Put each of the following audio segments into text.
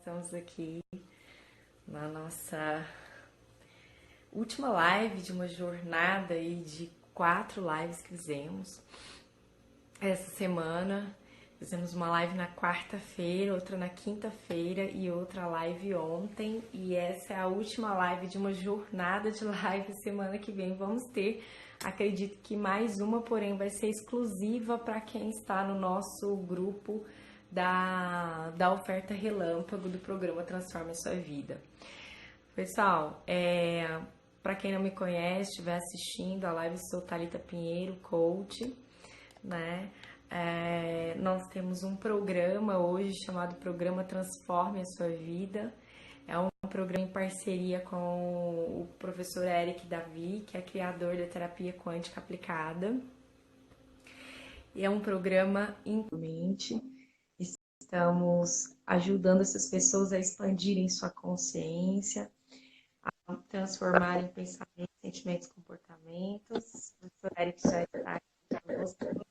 Estamos aqui na nossa última live de uma jornada aí de 4 lives que fizemos essa semana. Fizemos uma live na quarta-feira, outra na quinta-feira e outra live ontem. E essa é a última live de uma jornada de live. Semana que vem vamos ter, acredito que mais uma, porém vai ser exclusiva para quem está no nosso grupo da oferta relâmpago do programa Transforme a Sua Vida. Pessoal, para quem não me conhece, estiver assistindo a live, sou Thalita Pinheiro, coach, né? Nós temos um programa hoje chamado Programa Transforme a Sua Vida. É um programa em parceria com o professor Eric Davi, que é criador da terapia quântica aplicada. E é um programa inclusive. Estamos ajudando essas pessoas a expandirem sua consciência, a transformarem pensamentos, sentimentos, comportamentos. O professor Eric já está aqui.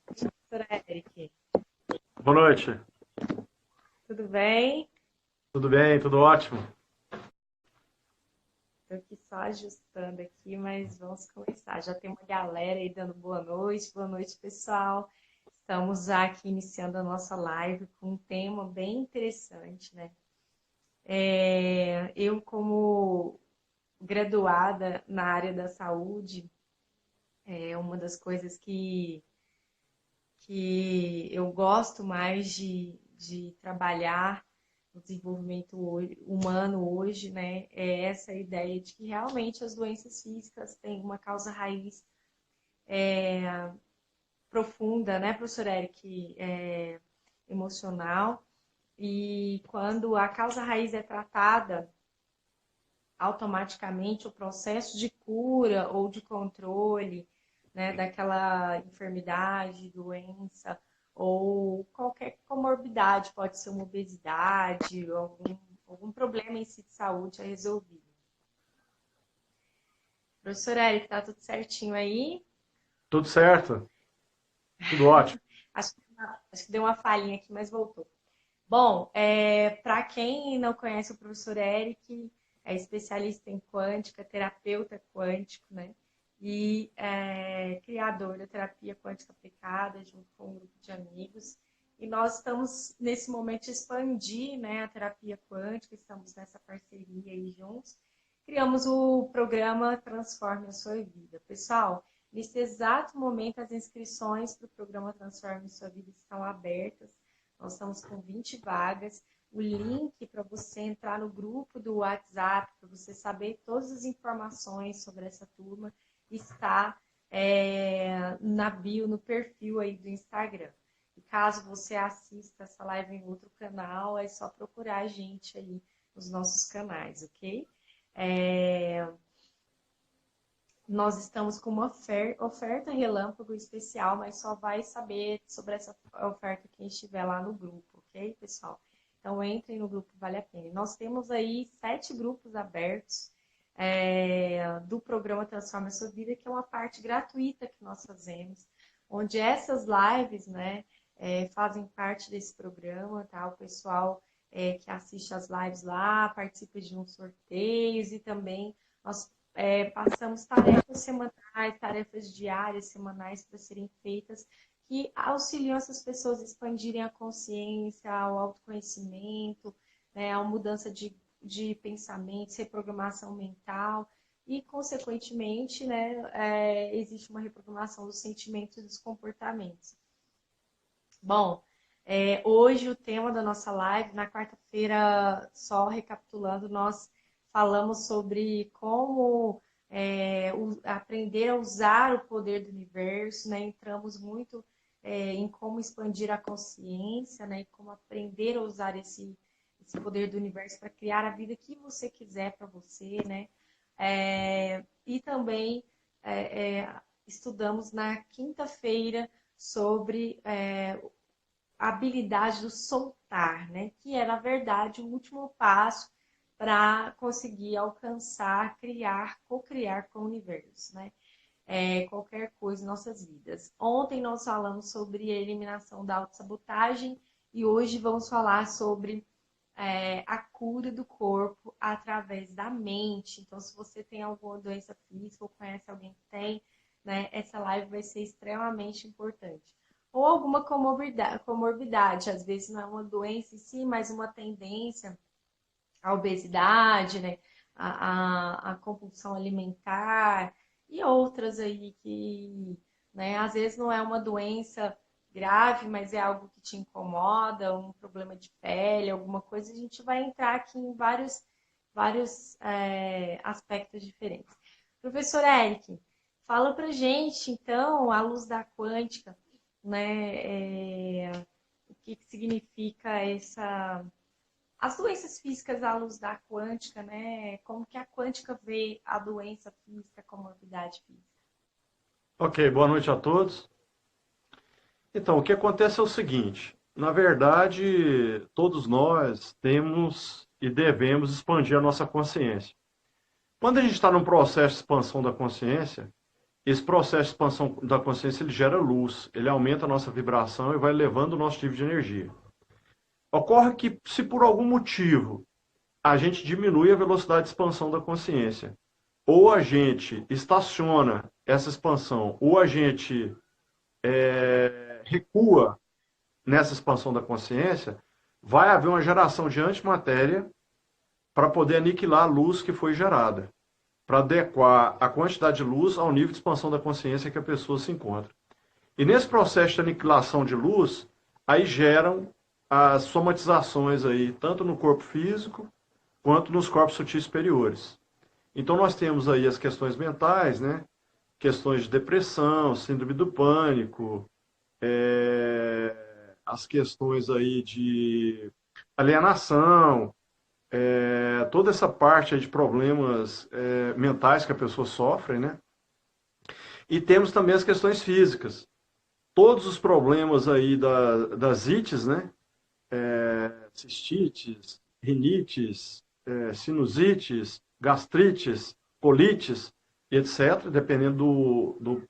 Professor Eric. Boa noite. Tudo bem? Tudo bem, tudo ótimo. Estou aqui só ajustando aqui, mas vamos começar. Já tem uma galera aí dando boa noite. Boa noite, pessoal. Estamos já aqui iniciando a nossa live com um tema bem interessante, né? Eu, como graduada na área da saúde, uma das coisas que eu gosto mais de trabalhar no desenvolvimento humano hoje, né, é essa ideia de que realmente as doenças físicas têm uma causa raiz profunda, né, professor Eric, emocional, e quando a causa raiz é tratada, automaticamente o processo de cura ou de controle, né, daquela enfermidade, doença ou qualquer comorbidade, pode ser uma obesidade, ou algum problema em si de saúde é resolvido. Professor Eric, tá tudo certinho aí? Tudo certo, tudo ótimo. Acho que deu uma falhinha aqui, mas voltou. Bom, para quem não conhece o professor Eric, é especialista em quântica, terapeuta quântico, né? E criador da terapia quântica aplicada, junto com um grupo de amigos. E nós estamos, nesse momento, de expandir, né, a terapia quântica, estamos nessa parceria aí juntos. Criamos o programa Transforme a Sua Vida. Pessoal, nesse exato momento, as inscrições para o programa Transforme a Sua Vida estão abertas. Nós estamos com 20 vagas. O link para você entrar no grupo do WhatsApp, para você saber todas as informações sobre essa turma, está na bio, no perfil aí do Instagram. E caso você assista essa live em outro canal, é só procurar a gente aí nos nossos canais, ok? Nós estamos com uma oferta relâmpago especial, mas só vai saber sobre essa oferta quem estiver lá no grupo, ok, pessoal? Então, entrem no grupo, vale a pena. Nós temos aí 7 grupos abertos do programa Transforma a Sua Vida, que é uma parte gratuita que nós fazemos, onde essas lives, né, fazem parte desse programa, tá? O pessoal que assiste as lives lá, participa de uns sorteios e também nós passamos tarefas semanais, tarefas diárias, semanais para serem feitas, que auxiliam essas pessoas a expandirem a consciência, o autoconhecimento, né, a mudança de pensamentos, reprogramação mental e, consequentemente, né, existe uma reprogramação dos sentimentos e dos comportamentos. Bom, hoje o tema da nossa live, na quarta-feira, só recapitulando, nós falamos sobre como aprender a usar o poder do universo, né? Entramos muito em como expandir a consciência, né? E como aprender a usar esse poder do universo para criar a vida que você quiser para você, né? E também estudamos na quinta-feira sobre a habilidade do soltar, né? Que é, na verdade, o último passo para conseguir alcançar, criar, co-criar com o universo, né? Qualquer coisa em nossas vidas. Ontem nós falamos sobre a eliminação da autossabotagem e hoje vamos falar sobre a cura do corpo através da mente. Então, se você tem alguma doença física ou conhece alguém que tem, né, essa live vai ser extremamente importante. Ou alguma comorbidade, às vezes não é uma doença em si, mas uma tendência à obesidade, né, a compulsão alimentar e outras aí que, né, às vezes não é uma doença grave, mas é algo que te incomoda, um problema de pele, alguma coisa, a gente vai entrar aqui em vários aspectos diferentes. Professor Eric, fala pra gente, então, à luz da quântica, né, o que significa as doenças físicas à luz da quântica, né? Como que a quântica vê a doença física como atividade física? Ok, boa noite a todos. Então, o que acontece é o seguinte: na verdade, todos nós temos e devemos expandir a nossa consciência. Quando a gente está num processo de expansão da consciência, esse processo de expansão da consciência ele gera luz, ele aumenta a nossa vibração e vai elevando o nosso nível de energia. Ocorre que, se por algum motivo a gente diminui a velocidade de expansão da consciência, ou a gente estaciona essa expansão, ou a gente recua nessa expansão da consciência, vai haver uma geração de antimatéria para poder aniquilar a luz que foi gerada, para adequar a quantidade de luz ao nível de expansão da consciência que a pessoa se encontra. E nesse processo de aniquilação de luz, aí geram as somatizações aí, tanto no corpo físico quanto nos corpos sutis superiores. Então nós temos aí as questões mentais, né? Questões de depressão, síndrome do pânico, as questões aí de alienação, toda essa parte de problemas mentais que a pessoa sofre, né? E temos também as questões físicas. Todos os problemas aí das ites, né? Cistites, rinites, sinusites, gastrites, colites, etc., dependendo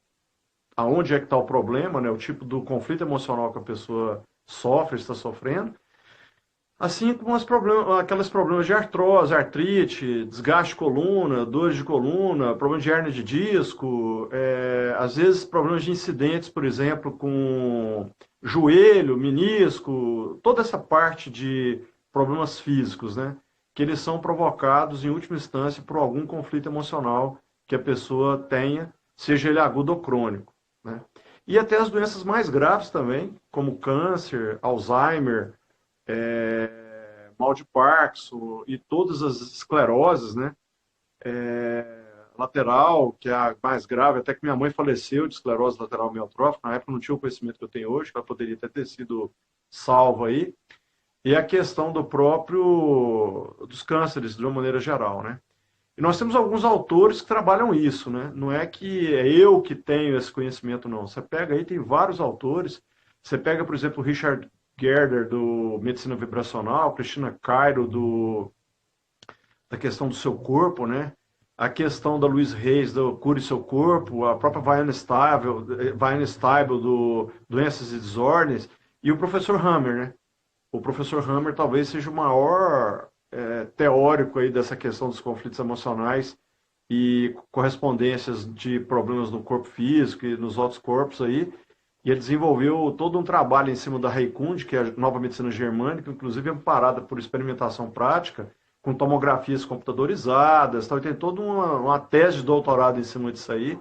aonde é que está o problema, né, o tipo do conflito emocional que a pessoa sofre, está sofrendo, assim como aqueles problemas de artrose, artrite, desgaste de coluna, dores de coluna, problemas de hernia de disco, às vezes problemas de incidentes, por exemplo, com joelho, menisco, toda essa parte de problemas físicos, né? Que eles são provocados, em última instância, por algum conflito emocional que a pessoa tenha, seja ele agudo ou crônico, né? E até as doenças mais graves também, como câncer, Alzheimer, mal de Parkinson e todas as escleroses, né? Lateral, que é a mais grave, até que minha mãe faleceu de esclerose lateral amiotrófica, na época não tinha o conhecimento que eu tenho hoje, que ela poderia até ter sido salva aí, e a questão dos cânceres de uma maneira geral, né? E nós temos alguns autores que trabalham isso, né? Não é que é eu que tenho esse conhecimento, não. Você pega aí, tem vários autores. Você pega, por exemplo, o Richard Gerder, do Medicina Vibracional, Cristina Cairo, da questão do seu corpo, né? A questão da Luiz Reis, do Cure Seu Corpo, a própria Viane Stable, do Doenças e Desordens, e o professor Hammer, né? O professor Hammer talvez seja o maior teórico aí dessa questão dos conflitos emocionais e correspondências de problemas no corpo físico e nos outros corpos aí. E ele desenvolveu todo um trabalho em cima da Heikund, que é a nova medicina germânica, inclusive amparada por experimentação prática, com tomografias computadorizadas, tal, e tem toda uma tese de doutorado em cima disso aí,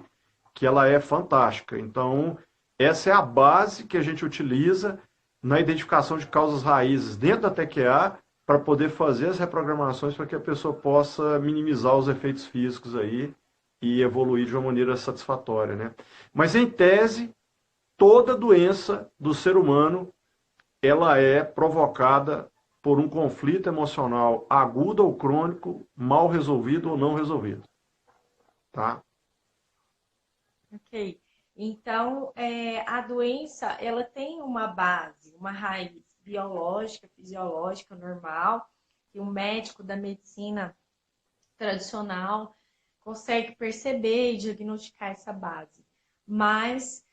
que ela é fantástica. Então, essa é a base que a gente utiliza na identificação de causas raízes dentro da TQA para poder fazer as reprogramações para que a pessoa possa minimizar os efeitos físicos aí e evoluir de uma maneira satisfatória, né? Mas, em tese, toda doença do ser humano ela é provocada por um conflito emocional agudo ou crônico, mal resolvido ou não resolvido. Tá? Ok. Então, a doença, ela tem uma base, uma raiz biológica, fisiológica, normal, que o médico da medicina tradicional consegue perceber e diagnosticar essa base. Mas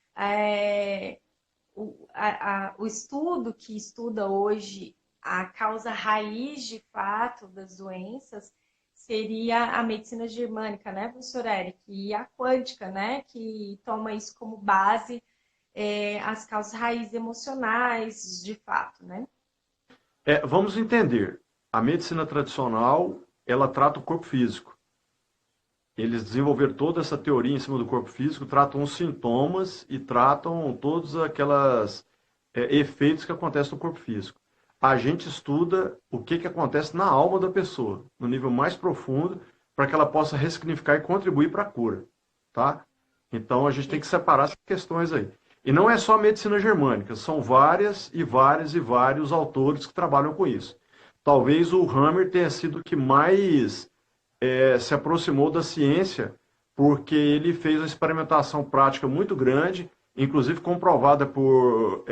o estudo que estuda hoje a causa raiz, de fato, das doenças seria a medicina germânica, né, professor Eric? E a quântica, né, que toma isso como base, as causas raízes emocionais, de fato, né? Vamos entender. A medicina tradicional, ela trata o corpo físico. Eles desenvolveram toda essa teoria em cima do corpo físico, tratam os sintomas e tratam todos aquelas efeitos que acontecem no corpo físico. A gente estuda o que acontece na alma da pessoa, no nível mais profundo, para que ela possa ressignificar e contribuir para a cura, tá? Então a gente tem que separar essas questões aí. E não é só a medicina germânica, são várias e vários e vários autores que trabalham com isso. Talvez o Hammer tenha sido o que mais se aproximou da ciência, porque ele fez uma experimentação prática muito grande, inclusive comprovada por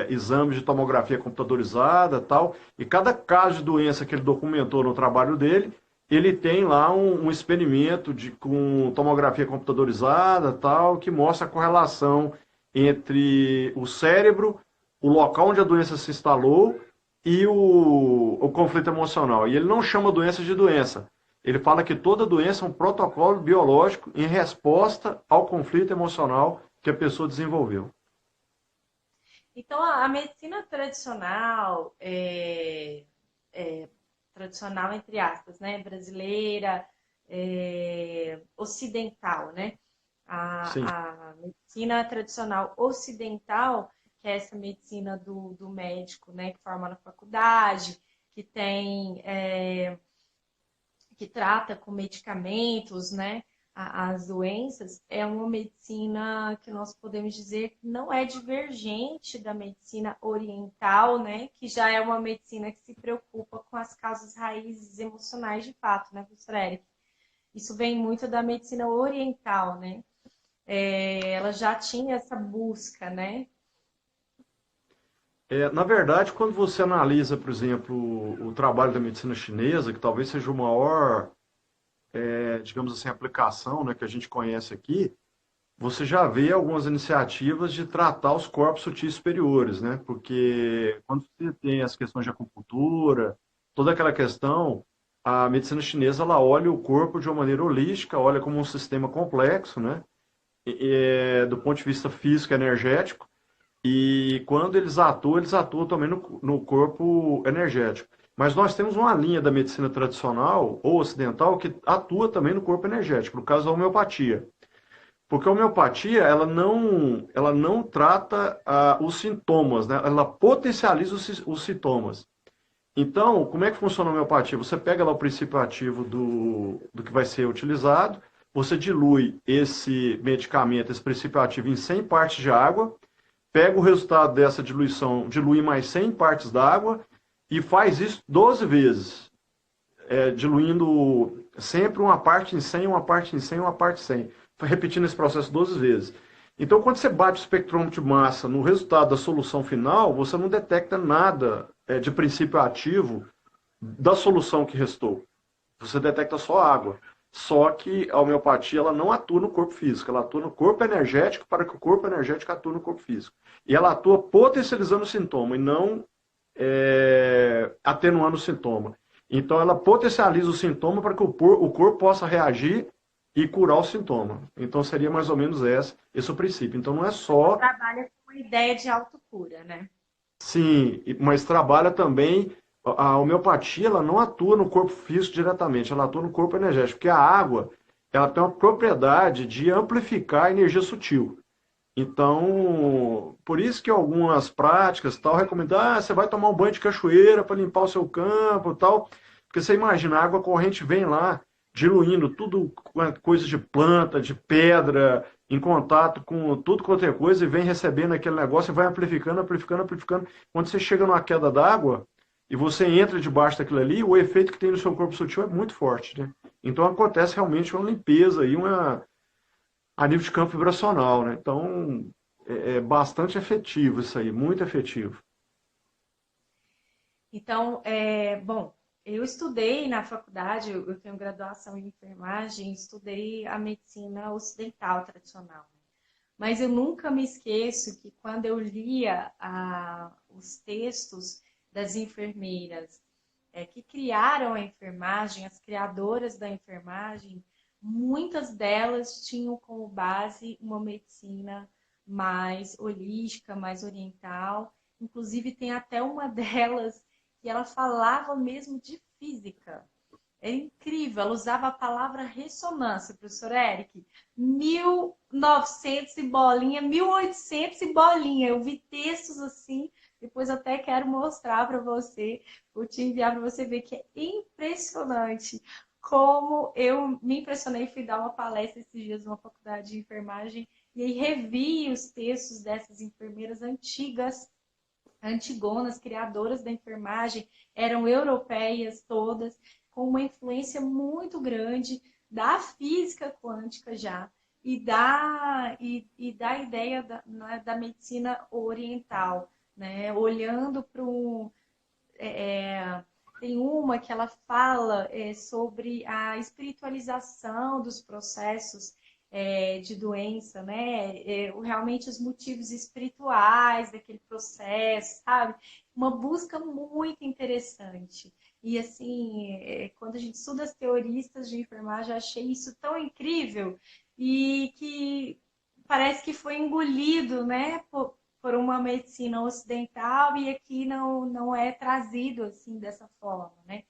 exames de tomografia computadorizada tal. E cada caso de doença que ele documentou no trabalho dele, ele tem lá um experimento com tomografia computadorizada tal, que mostra a correlação entre o cérebro, o local onde a doença se instalou e o conflito emocional. E ele não chama doença de doença. Ele fala que toda doença é um protocolo biológico em resposta ao conflito emocional que a pessoa desenvolveu. Então, a medicina tradicional, tradicional entre aspas, né, brasileira, ocidental, né? Sim. A medicina tradicional ocidental, que é essa medicina do médico, né, que forma na faculdade, que tem que trata com medicamentos, né, as doenças, é uma medicina que nós podemos dizer que não é divergente da medicina oriental, né, que já é uma medicina que se preocupa com as causas raízes emocionais de fato, né, professor Eric? Isso vem muito da medicina oriental, né? Ela já tinha essa busca, né? Na verdade, quando você analisa, por exemplo, o trabalho da medicina chinesa, que talvez seja o maior, digamos assim, aplicação, né, que a gente conhece aqui, você já vê algumas iniciativas de tratar os corpos sutis superiores, né? Porque quando você tem as questões de acupuntura, toda aquela questão, a medicina chinesa ela olha o corpo de uma maneira holística, olha como um sistema complexo, né? Do ponto de vista físico e energético. E quando eles atuam também no corpo energético. Mas nós temos uma linha da medicina tradicional ou ocidental que atua também no corpo energético, no caso da homeopatia. Porque a homeopatia, ela não trata os sintomas, né? Ela potencializa os sintomas. Então, como é que funciona a homeopatia? Você pega lá o princípio ativo do que vai ser utilizado, você dilui esse medicamento, esse princípio ativo em 100 partes de água, pega o resultado dessa diluição, dilui mais 100 partes d'água e faz isso 12 vezes, diluindo sempre uma parte em 100, uma parte em 100, uma parte em 100, repetindo esse processo 12 vezes. Então, quando você bate o espectrômetro de massa no resultado da solução final, você não detecta nada de princípio ativo da solução que restou. Você detecta só água. Só que a homeopatia ela não atua no corpo físico, ela atua no corpo energético para que o corpo energético atue no corpo físico. E ela atua potencializando o sintoma e não atenuando o sintoma. Então ela potencializa o sintoma para que o corpo possa reagir e curar o sintoma. Então seria mais ou menos esse o princípio. Então não é só. Trabalha com a ideia de autocura, né? Sim, mas trabalha também. A homeopatia ela não atua no corpo físico diretamente, ela atua no corpo energético, porque a água ela tem uma propriedade de amplificar a energia sutil. Então, por isso que algumas práticas tal recomendam, você vai tomar um banho de cachoeira para limpar o seu campo, tal, porque você imagina, a água corrente vem lá diluindo tudo, coisa de planta, de pedra, em contato com tudo quanto é coisa e vem recebendo aquele negócio e vai amplificando, amplificando, amplificando. Quando você chega numa queda d'água e você entra debaixo daquilo ali, o efeito que tem no seu corpo sutil é muito forte, né? Então acontece realmente uma limpeza e a nível de campo vibracional, né? Então, é bastante efetivo isso aí, muito efetivo. Então, bom, eu estudei na faculdade, eu tenho graduação em enfermagem, estudei a medicina ocidental tradicional. Mas eu nunca me esqueço que quando eu lia os textos das enfermeiras que criaram a enfermagem, as criadoras da enfermagem, muitas delas tinham como base uma medicina mais holística, mais oriental. Inclusive, tem até uma delas que ela falava mesmo de física. É incrível, ela usava a palavra ressonância, professor Eric. 1900 e bolinha, 1800 e bolinha. Eu vi textos assim, depois até quero mostrar para você, vou te enviar para você ver que é impressionante como eu me impressionei. Fui dar uma palestra esses dias numa faculdade de enfermagem e aí revi os textos dessas enfermeiras antigas, antigonas, criadoras da enfermagem, eram europeias todas, com uma influência muito grande da física quântica já, da ideia da medicina oriental, né? Olhando para um... tem uma que ela fala sobre a espiritualização dos processos de doença, né? Realmente os motivos espirituais daquele processo, sabe? Uma busca muito interessante. E assim, quando a gente estuda as teoristas de enfermagem, eu achei isso tão incrível e que parece que foi engolido, né, por uma medicina ocidental e aqui não é trazido assim dessa forma, né?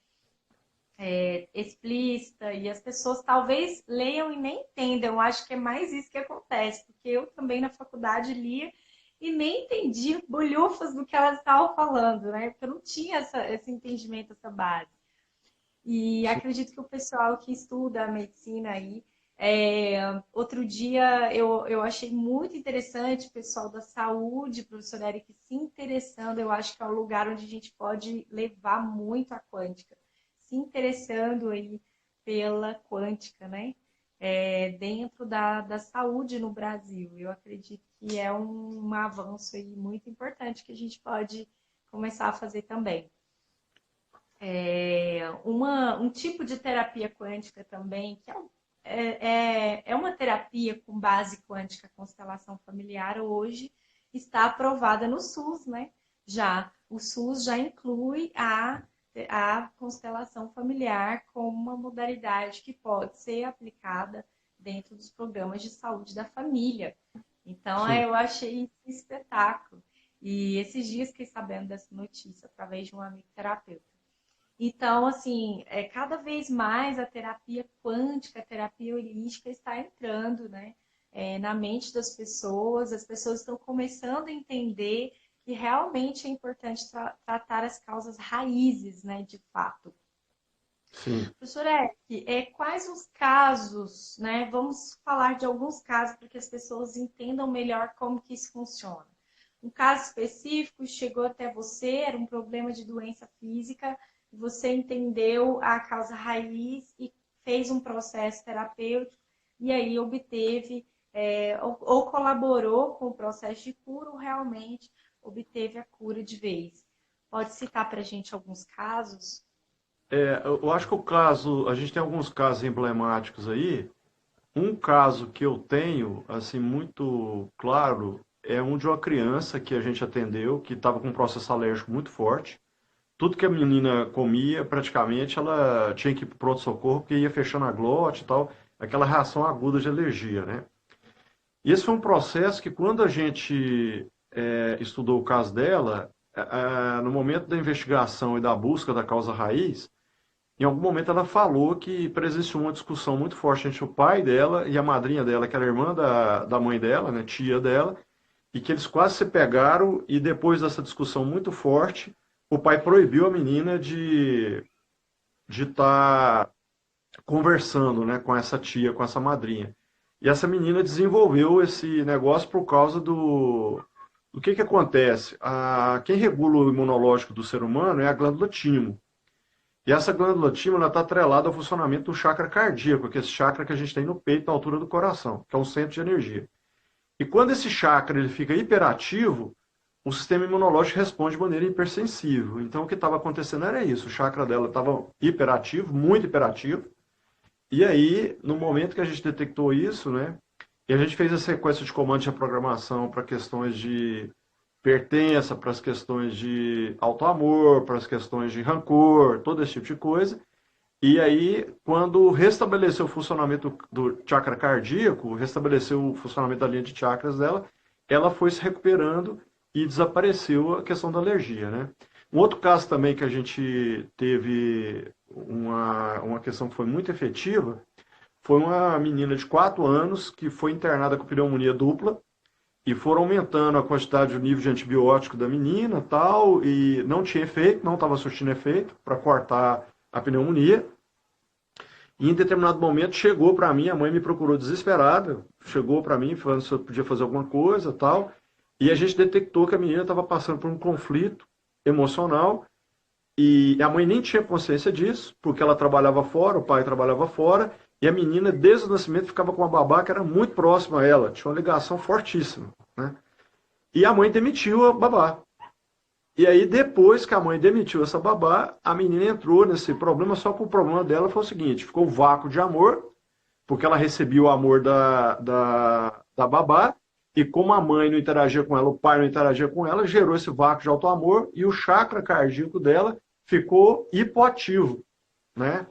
Explícita, e as pessoas talvez leiam e nem entendam. Eu acho que é mais isso que acontece, porque eu também na faculdade lia e nem entendi bolhufas do que elas estavam falando, né? Porque eu não tinha esse entendimento, essa base. E Sim. acredito que o pessoal que estuda a medicina aí, outro dia eu achei muito interessante o pessoal da saúde, professor Eric, se interessando. Eu acho que é um lugar onde a gente pode levar muito a quântica, se interessando aí pela quântica, né? Dentro da saúde no Brasil. Eu acredito que é um avanço aí muito importante que a gente pode começar a fazer também. Um tipo de terapia quântica também, que é uma terapia com base quântica, constelação familiar, hoje está aprovada no SUS, né? Já o SUS já inclui a constelação familiar como uma modalidade que pode ser aplicada dentro dos programas de saúde da família. Então, Sim. eu achei isso um espetáculo. E esses dias fiquei sabendo dessa notícia através de um amigo terapeuta. Então, assim, cada vez mais a terapia quântica, a terapia holística está entrando, né, na mente das pessoas. As pessoas estão começando a entender que realmente é importante tratar as causas raízes, né, de fato. Sim. Professor Eric, quais os casos, né? Vamos falar de alguns casos para que as pessoas entendam melhor como que isso funciona. Um caso específico chegou até você, era um problema de doença física, você entendeu a causa raiz e fez um processo terapêutico e aí obteve, ou colaborou com o processo de cura ou realmente obteve a cura de vez. Pode citar para a gente alguns casos? Eu acho que o caso, a gente tem alguns casos emblemáticos aí. Um caso que eu tenho, assim, muito claro, é um de uma criança que a gente atendeu, que estava com um processo alérgico muito forte. Tudo que a menina comia, praticamente, ela tinha que ir para o pronto-socorro, porque ia fechando a glote e tal, aquela reação aguda de alergia, né? E esse foi um processo que, quando a gente estudou o caso dela, no momento da investigação e da busca da causa raiz, em algum momento ela falou que presenciou uma discussão muito forte entre o pai dela e a madrinha dela, que era irmã da mãe dela, né, tia dela, e que eles quase se pegaram e depois dessa discussão muito forte, o pai proibiu a menina de estar conversando, né, com essa tia, com essa madrinha. E essa menina desenvolveu esse negócio por causa do que acontece. Quem regula o imunológico do ser humano é a glândula timo. E essa glândula timo está atrelada ao funcionamento do chakra cardíaco, que é esse chakra que a gente tem no peito, na altura do coração, que é um centro de energia. E quando esse chakra ele fica hiperativo, o sistema imunológico responde de maneira hipersensível. Então o que estava acontecendo era isso, o chakra dela estava hiperativo, muito hiperativo. E aí, no momento que a gente detectou isso, né, e a gente fez a sequência de comandos de programação para questões de pertença, para as questões de auto-amor, para as questões de rancor, todo esse tipo de coisa. E aí, quando restabeleceu o funcionamento do chakra cardíaco, restabeleceu o funcionamento da linha de chakras dela, ela foi se recuperando e desapareceu a questão da alergia, né? Um outro caso também que a gente teve uma questão que foi muito efetiva foi uma menina de 4 anos que foi internada com pneumonia dupla e foram aumentando a quantidade, o nível de antibiótico da menina tal, e não tinha efeito, não estava surtindo efeito para cortar a pneumonia. E em determinado momento chegou para mim, a mãe me procurou desesperada, chegou para mim falando se eu podia fazer alguma coisa tal, e a gente detectou que a menina estava passando por um conflito emocional e a mãe nem tinha consciência disso, porque ela trabalhava fora, o pai trabalhava fora, e a menina, desde o nascimento, ficava com uma babá que era muito próxima a ela, tinha uma ligação fortíssima, né? E a mãe demitiu a babá. E aí, depois que a mãe demitiu essa babá, a menina entrou nesse problema, só que o problema dela foi o seguinte, ficou o vácuo de amor, porque ela recebia o amor da babá, e como a mãe não interagia com ela, o pai não interagia com ela, gerou esse vácuo de auto-amor, e o chakra cardíaco dela ficou hipoativo, né?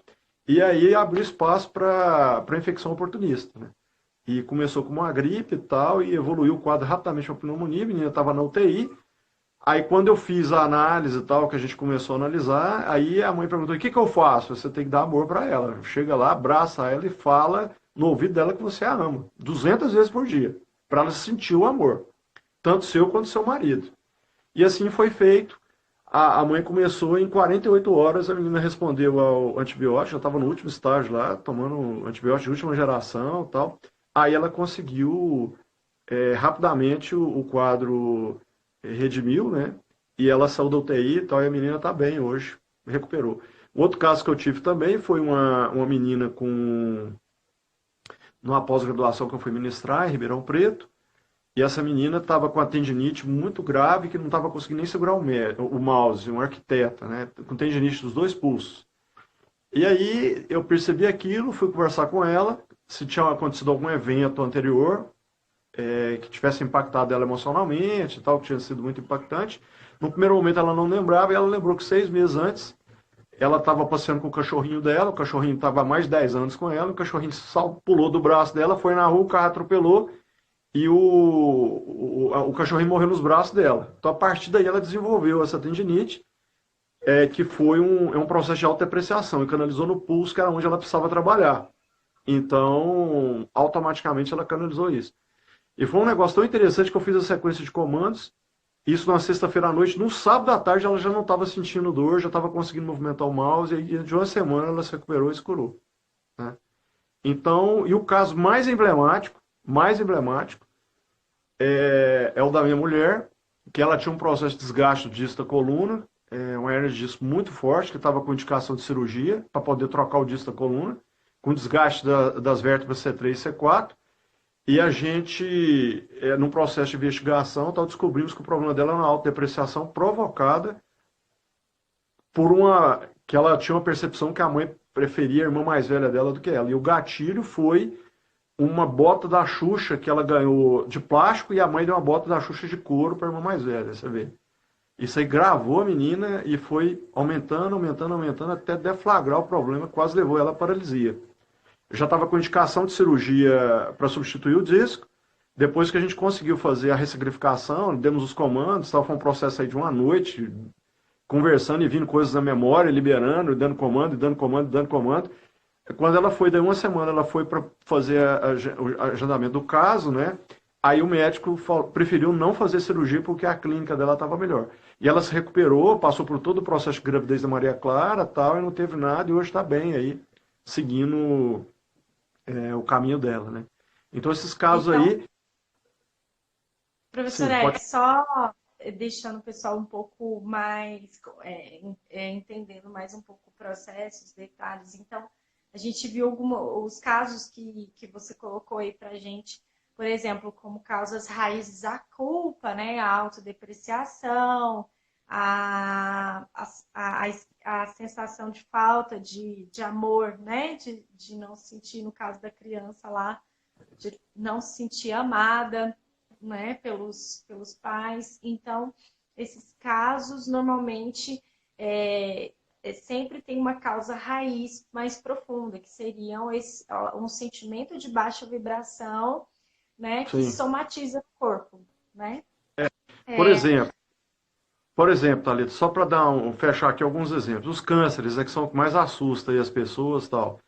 E aí abriu espaço para infecção oportunista, né? E começou com uma gripe e tal, e evoluiu o quadro rapidamente para pneumonia, a menina estava na UTI. Aí quando eu fiz a análise e tal, que a gente começou a analisar, aí a mãe perguntou, o que eu faço? Você tem que dar amor para ela. Chega lá, abraça ela e fala no ouvido dela que você a ama. 200 vezes por dia. Para ela sentir o amor. Tanto seu quanto seu marido. E assim foi feito. A mãe começou em 48 horas, a menina respondeu ao antibiótico, já estava no último estágio lá, tomando antibiótico de última geração e tal. Aí ela conseguiu rapidamente o quadro redimiu, né? E ela saiu da UTI e tal, e a menina está bem hoje, recuperou. Outro caso que eu tive também foi uma menina com numa pós-graduação que eu fui ministrar em Ribeirão Preto, e essa menina estava com a tendinite muito grave, que não estava conseguindo nem segurar o mouse, um arquiteta, né? Com tendinite dos 2 pulsos. E aí eu percebi aquilo, fui conversar com ela, se tinha acontecido algum evento anterior, que tivesse impactado ela emocionalmente e tal, que tinha sido muito impactante. No primeiro momento ela não lembrava, e ela lembrou que 6 meses antes ela estava passeando com o cachorrinho dela, o cachorrinho estava há mais de 10 anos com ela, o cachorrinho pulou do braço dela, foi na rua, o carro atropelou e o cachorrinho morreu nos braços dela. Então a partir daí ela desenvolveu essa tendinite, que foi um processo de autodepreciação, e canalizou no pulso, que era onde ela precisava trabalhar. Então, automaticamente ela canalizou isso. E foi um negócio tão interessante que eu fiz a sequência de comandos, isso na sexta-feira à noite, no sábado à tarde ela já não estava sentindo dor, já estava conseguindo movimentar o mouse, e de uma semana ela se recuperou e se curou, né? Então, e o caso mais emblemático, é o da minha mulher, que ela tinha um processo de desgaste do disco da coluna, uma hernia de disco muito forte, que estava com indicação de cirurgia, para poder trocar o disco da coluna, com desgaste das vértebras C3 e C4, e a gente, num processo de investigação, descobrimos que o problema dela era uma autodepreciação provocada por que ela tinha uma percepção que a mãe preferia a irmã mais velha dela do que ela. E o gatilho foi uma bota da Xuxa que ela ganhou de plástico, e a mãe deu uma bota da Xuxa de couro para a irmã mais velha, você vê. Isso aí gravou a menina e foi aumentando, aumentando, aumentando, até deflagrar o problema, quase levou ela à paralisia. Eu já estava com indicação de cirurgia para substituir o disco. Depois que a gente conseguiu fazer a ressignificação, demos os comandos, foi um processo aí de uma noite, conversando e vindo coisas na memória, liberando, dando comando, dando comando, dando comando. Quando ela foi, daí uma semana, ela foi para fazer o agendamento do caso, né? Aí o médico preferiu não fazer cirurgia porque a clínica dela estava melhor. E ela se recuperou, passou por todo o processo de gravidez da Maria Clara, tal, e não teve nada, e hoje está bem aí, seguindo o caminho dela, né? Então esses casos Então, aí... professora, Sim, pode... só deixando o pessoal um pouco mais, entendendo mais um pouco o processo, os detalhes. Então, a gente viu os casos que você colocou aí para a gente, por exemplo, como causas raízes à culpa, né? A autodepreciação, a sensação de falta de amor, né? De não sentir, no caso da criança lá, de não se sentir amada. né, pelos pais. Então, esses casos normalmente sempre tem uma causa raiz mais profunda, que seriam um sentimento de baixa vibração, né, que Sim. somatiza o corpo, né? Por É, exemplo, Thalita, só para fechar aqui alguns exemplos. Os cânceres é que são o que mais assusta aí as pessoas e tal.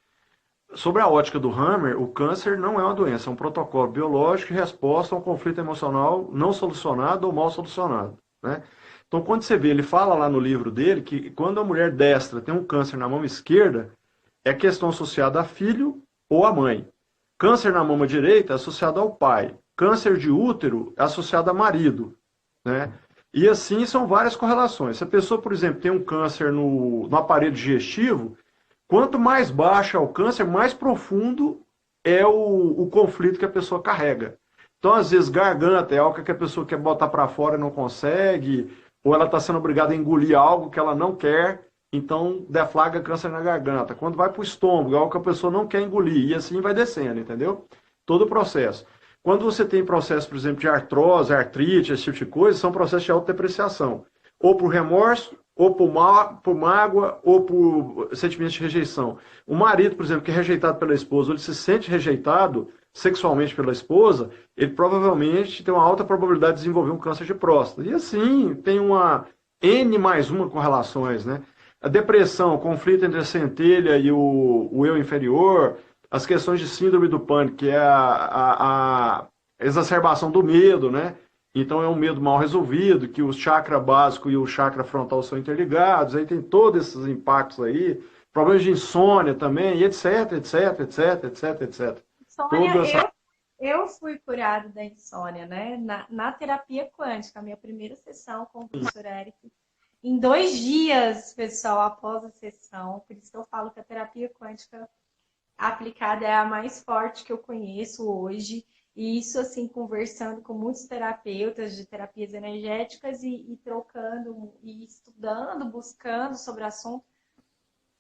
Sobre a ótica do Hammer, o câncer não é uma doença, é um protocolo biológico de resposta a um conflito emocional não solucionado ou mal solucionado, né? Então, quando você vê, ele fala lá no livro dele que quando a mulher destra tem um câncer na mão esquerda, é questão associada a filho ou a mãe. Câncer na mama direita é associado ao pai. Câncer de útero é associado a marido, né? E assim são várias correlações. Se a pessoa, por exemplo, tem um câncer no aparelho digestivo, quanto mais baixo é o câncer, mais profundo é o conflito que a pessoa carrega. Então, às vezes, garganta é algo que a pessoa quer botar para fora e não consegue, ou ela está sendo obrigada a engolir algo que ela não quer, então deflagra câncer na garganta. Quando vai para o estômago, é algo que a pessoa não quer engolir, e assim vai descendo, entendeu? Todo o processo. Quando você tem processo, por exemplo, de artrose, artrite, esse tipo de coisa, são processos de autodepreciação. Ou por remorso, ou por mágoa, ou por sentimentos de rejeição. O marido, por exemplo, que é rejeitado pela esposa, ou ele se sente rejeitado sexualmente pela esposa, ele provavelmente tem uma alta probabilidade de desenvolver um câncer de próstata. E assim, tem uma N mais uma correlações, né? A depressão, o conflito entre a centelha e o eu inferior, as questões de síndrome do pânico, que é a exacerbação do medo, né? Então é um medo mal resolvido, que o chakra básico e o chakra frontal são interligados, aí tem todos esses impactos aí, problemas de insônia também, etc, etc, etc, etc, etc. insônia, eu fui curada da insônia, né? Na terapia quântica, a minha primeira sessão com o professor Eric. Em 2 dias, pessoal, após a sessão, por isso que eu falo que a terapia quântica aplicada é a mais forte que eu conheço hoje. E isso, assim, conversando com muitos terapeutas de terapias energéticas e trocando, e estudando, buscando sobre o assunto,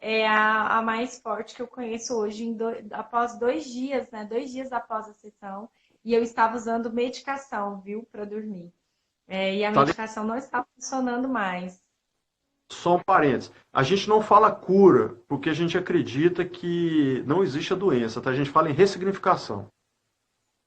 é a mais forte que eu conheço hoje, após 2 dias, né? 2 dias após a sessão. E eu estava usando medicação, viu, para dormir. E a medicação não estava funcionando mais. Só um parênteses. A gente não fala cura, porque a gente acredita que não existe a doença, tá? A gente fala em ressignificação.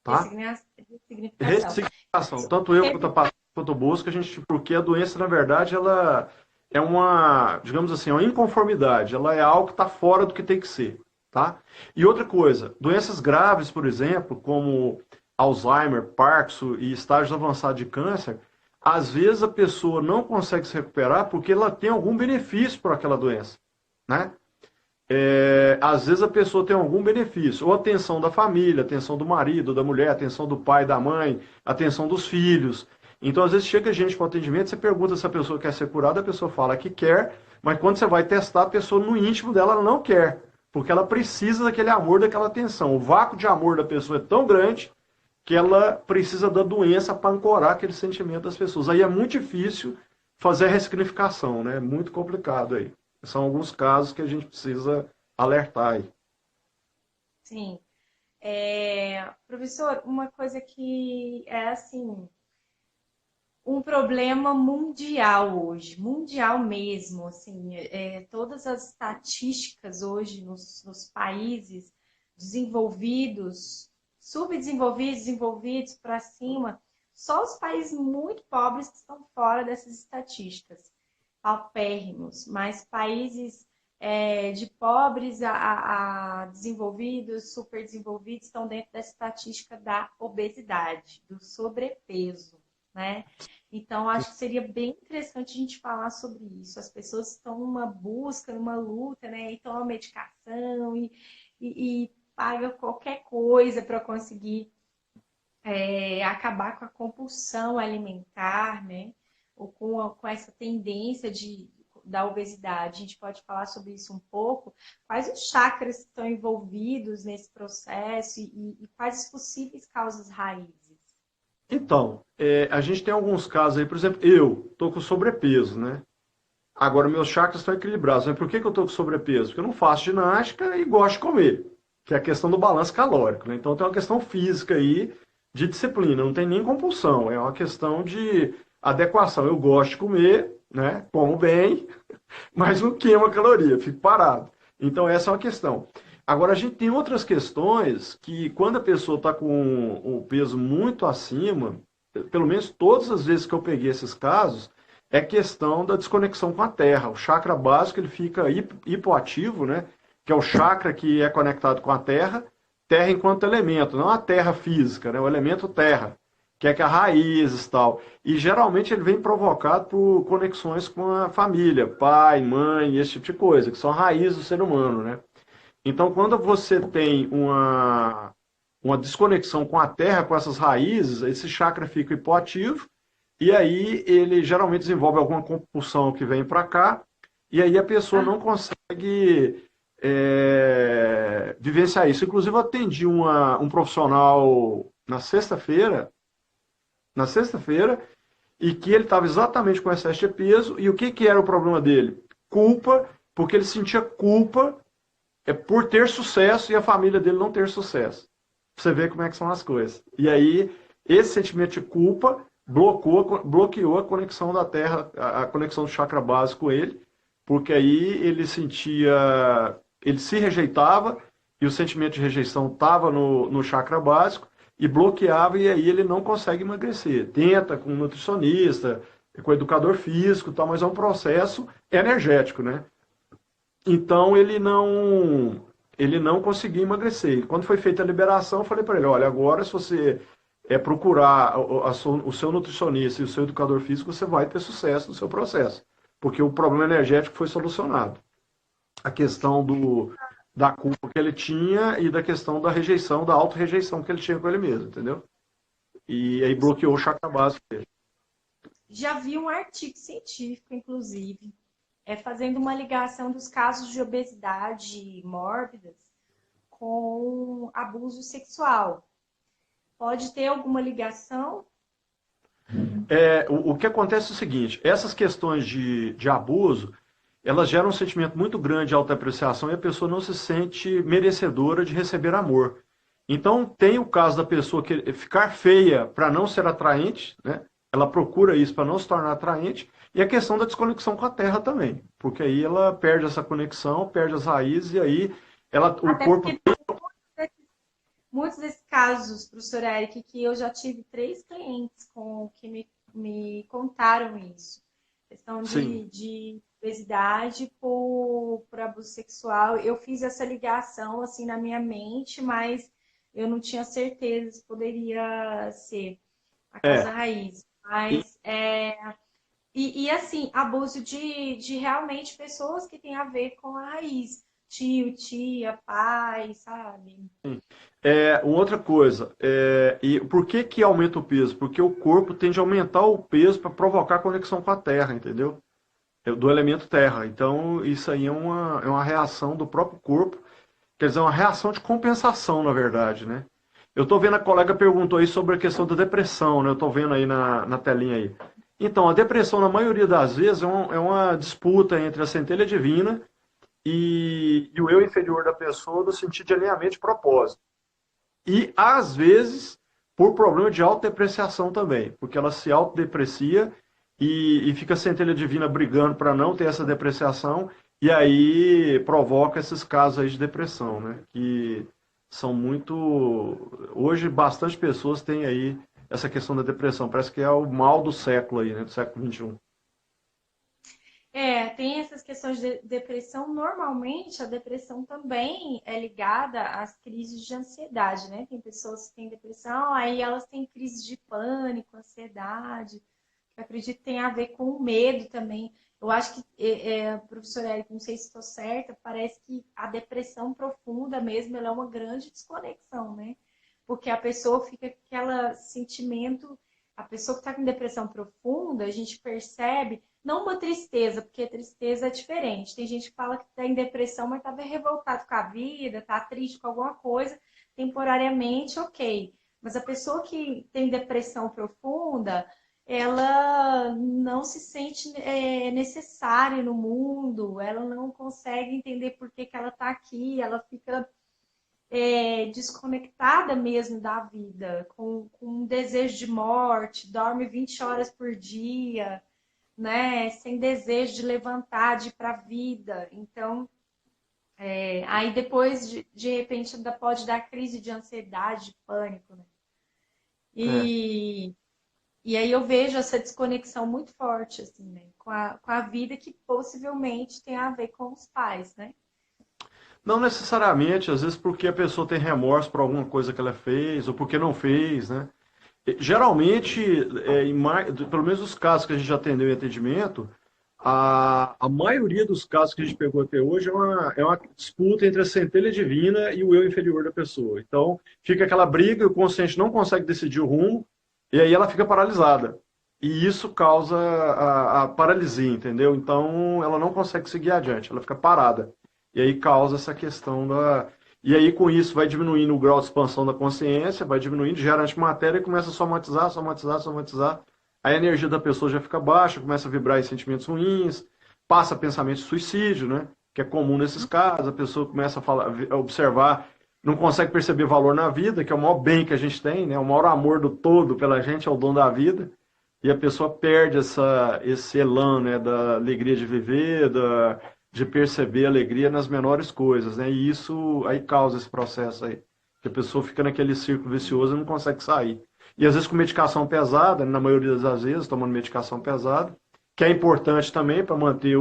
Tá? Ressignificação. Ressignificação. Tanto eu quanto a Patrícia, quanto o Bosco, porque a doença, na verdade, ela é uma, digamos assim, uma inconformidade. Ela é algo que está fora do que tem que ser. Tá? E outra coisa, doenças graves, por exemplo, como Alzheimer, Parkinson e estágios avançados de câncer, às vezes a pessoa não consegue se recuperar porque ela tem algum benefício por aquela doença. Né? Às vezes a pessoa tem algum benefício, ou a atenção da família, a atenção do marido, da mulher, a atenção do pai, da mãe, a atenção dos filhos. Então, às vezes chega gente para o atendimento, você pergunta se a pessoa quer ser curada, a pessoa fala que quer, mas quando você vai testar, a pessoa no íntimo dela ela não quer, porque ela precisa daquele amor, daquela atenção. O vácuo de amor da pessoa é tão grande que ela precisa da doença para ancorar aquele sentimento das pessoas. Aí é muito difícil fazer a ressignificação, né? É muito complicado aí. São alguns casos que a gente precisa alertar aí. Sim. Professor, uma coisa que é assim, um problema mundial hoje, mundial mesmo, assim, todas as estatísticas hoje nos países desenvolvidos, subdesenvolvidos, desenvolvidos para cima, só os países muito pobres que estão fora dessas estatísticas, paupérrimos, mas países de pobres a desenvolvidos, super desenvolvidos, estão dentro da estatística da obesidade, do sobrepeso, né? Então, acho que seria bem interessante a gente falar sobre isso. As pessoas estão numa busca, numa luta, né? E tomam medicação e pagam qualquer coisa para conseguir acabar com a compulsão alimentar, né? Ou com essa tendência da obesidade. A gente pode falar sobre isso um pouco. Quais os chakras estão envolvidos nesse processo e quais as possíveis causas raízes? Então, a gente tem alguns casos aí, por exemplo, eu estou com sobrepeso, né? Agora, meus chakras estão equilibrados. Mas por que eu estou com sobrepeso? Porque eu não faço ginástica e gosto de comer, que é a questão do balanço calórico, né? Então, tem uma questão física aí de disciplina, não tem nem compulsão, é uma questão de adequação. Eu gosto de comer, né? Como bem, mas não queima caloria, fico parado. Então, essa é uma questão. Agora, a gente tem outras questões que, quando a pessoa está com um peso muito acima, pelo menos todas as vezes que eu peguei esses casos, é questão da desconexão com a Terra. O chakra básico ele fica hipoativo, né? Que é o chakra que é conectado com a Terra, Terra enquanto elemento, não a Terra física, né? O elemento Terra, que é que a raízes e tal. E geralmente ele vem provocado por conexões com a família, pai, mãe, esse tipo de coisa, que são raízes do ser humano, né? Então, quando você tem uma desconexão com a terra, com essas raízes, esse chakra fica hipoativo, e aí ele geralmente desenvolve alguma compulsão que vem para cá, e aí a pessoa não consegue vivenciar isso. Inclusive, eu atendi um profissional na sexta-feira, e que ele estava exatamente com excesso de peso, e o que era o problema dele? Culpa, porque ele sentia culpa por ter sucesso e a família dele não ter sucesso. Você vê como é que são as coisas. E aí, esse sentimento de culpa bloqueou a conexão da Terra, a conexão do chakra básico com ele, porque aí ele se rejeitava, e o sentimento de rejeição estava no chakra básico, e bloqueava, e aí ele não consegue emagrecer. Tenta com um nutricionista, com educador físico, tal, mas é um processo energético, né? Então ele não conseguia emagrecer. E quando foi feita a liberação, eu falei para ele, olha, agora se você procurar o seu nutricionista e o seu educador físico, você vai ter sucesso no seu processo. Porque o problema energético foi solucionado. A questão da culpa que ele tinha e da questão da rejeição, da auto-rejeição que ele tinha com ele mesmo, entendeu? E aí bloqueou o chakra básico dele. Já vi um artigo científico, inclusive, fazendo uma ligação dos casos de obesidade mórbidas com abuso sexual. Pode ter alguma ligação? O que acontece é o seguinte, essas questões de abuso, elas geram um sentimento muito grande de autoapreciação e a pessoa não se sente merecedora de receber amor. Então, tem o caso da pessoa que ficar feia para não ser atraente, né? Ela procura isso para não se tornar atraente, e a questão da desconexão com a terra também, porque aí ela perde essa conexão, perde as raízes, e aí o Até corpo. porque muitos desses casos, professor Eric, que eu já tive 3 clientes que me contaram isso. Questão Sim. de obesidade por abuso sexual. Eu fiz essa ligação assim na minha mente, mas eu não tinha certeza se poderia ser a causa É. raiz. Mas e assim, abuso de realmente pessoas que têm a ver com a raiz. Tio, tia, pai, sabe? Uma outra coisa, e por que que aumenta o peso? Porque o corpo tende a aumentar o peso para provocar conexão com a terra, entendeu? Do elemento terra. Então, isso aí é uma reação do próprio corpo, quer dizer, é uma reação de compensação, na verdade, né? Eu estou vendo, a colega perguntou aí sobre a questão da depressão, né? Eu estou vendo aí na telinha aí. Então, a depressão, na maioria das vezes, é uma disputa entre a centelha divina e o eu inferior da pessoa no sentido de alinhamento de propósito. E, às vezes, por problema de autodepreciação também, porque ela se autodeprecia e fica a centelha divina brigando para não ter essa depreciação, e aí provoca esses casos aí de depressão, né? Que são muito. Hoje, bastante pessoas têm aí essa questão da depressão. Parece que é o mal do século aí, né? Do século XXI. Tem essas questões de depressão. Normalmente, a depressão também é ligada às crises de ansiedade, né? Tem pessoas que têm depressão, aí elas têm crises de pânico, ansiedade. Eu acredito que tem a ver com o medo também. Eu acho que, professor Érico, não sei se estou certa, parece que a depressão profunda mesmo, ela é uma grande desconexão, né? Porque a pessoa fica com aquele sentimento, a pessoa que está com depressão profunda, a gente percebe, não uma tristeza, porque tristeza é diferente. Tem gente que fala que está em depressão, mas está bem revoltado com a vida, está triste com alguma coisa, temporariamente, ok. Mas a pessoa que tem depressão profunda, ela não se sente necessária no mundo, ela não consegue entender por que ela está aqui, ela fica desconectada mesmo da vida, com um desejo de morte, dorme 20 horas por dia, né? Sem desejo de levantar, de ir para a vida. Então, aí depois, de repente, ainda pode dar crise de ansiedade, de pânico, né? É. E, e aí eu vejo essa desconexão muito forte, assim, né? Com a vida que possivelmente tem a ver com os pais, né? Não necessariamente, às vezes porque a pessoa tem remorso por alguma coisa que ela fez, ou porque não fez, né? Geralmente, pelo menos os casos que a gente já atendeu em atendimento, a maioria dos casos que a gente pegou até hoje é uma disputa entre a centelha divina e o eu inferior da pessoa. Então, fica aquela briga e o consciente não consegue decidir o rumo, e aí ela fica paralisada. E isso causa a paralisia, entendeu? Então, ela não consegue seguir adiante, ela fica parada. E aí causa essa questão da. E aí, com isso, vai diminuindo o grau de expansão da consciência, vai diminuindo, gera antimatéria e começa a somatizar, somatizar, somatizar. A energia da pessoa já fica baixa, começa a vibrar em sentimentos ruins, passa pensamento de suicídio, né? Que é comum nesses casos. A pessoa começa a falar, a observar, não consegue perceber valor na vida, que é o maior bem que a gente tem, né? O maior amor do todo pela gente é o dom da vida. E a pessoa perde esse elan, né? Da alegria de viver, de perceber a alegria nas menores coisas, né? E isso aí causa esse processo aí. Que a pessoa fica naquele círculo vicioso e não consegue sair. E às vezes com medicação pesada, na maioria das vezes, tomando medicação pesada, que é importante também para manter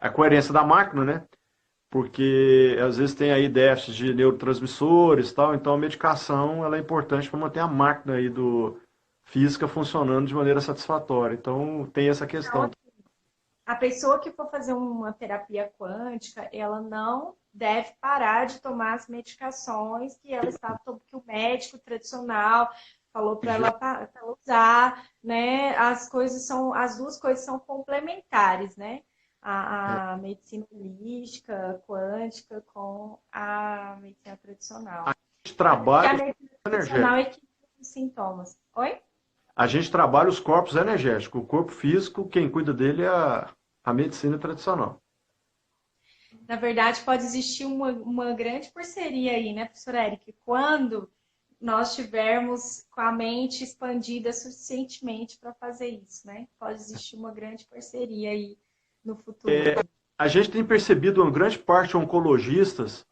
a coerência da máquina, né? Porque às vezes tem aí déficit de neurotransmissores e tal, então a medicação ela é importante para manter a máquina aí física funcionando de maneira satisfatória. Então tem essa Então, questão. a pessoa que for fazer uma terapia quântica, ela não deve parar de tomar as medicações que ela está, que o médico tradicional falou para ela pra usar, né? As duas coisas são complementares, né? A medicina holística, quântica, com a medicina A tradicional. gente Até porque trabalha a os medicina corpos tradicional energéticos. equilibra os sintomas. Oi? A gente trabalha os corpos energéticos. O corpo físico, quem cuida dele é a medicina tradicional. Na verdade, pode existir uma grande parceria aí, né, professora Eric? Quando nós tivermos com a mente expandida suficientemente para fazer isso, né? Pode existir uma grande parceria aí no futuro. A gente tem percebido uma grande parte de oncologistas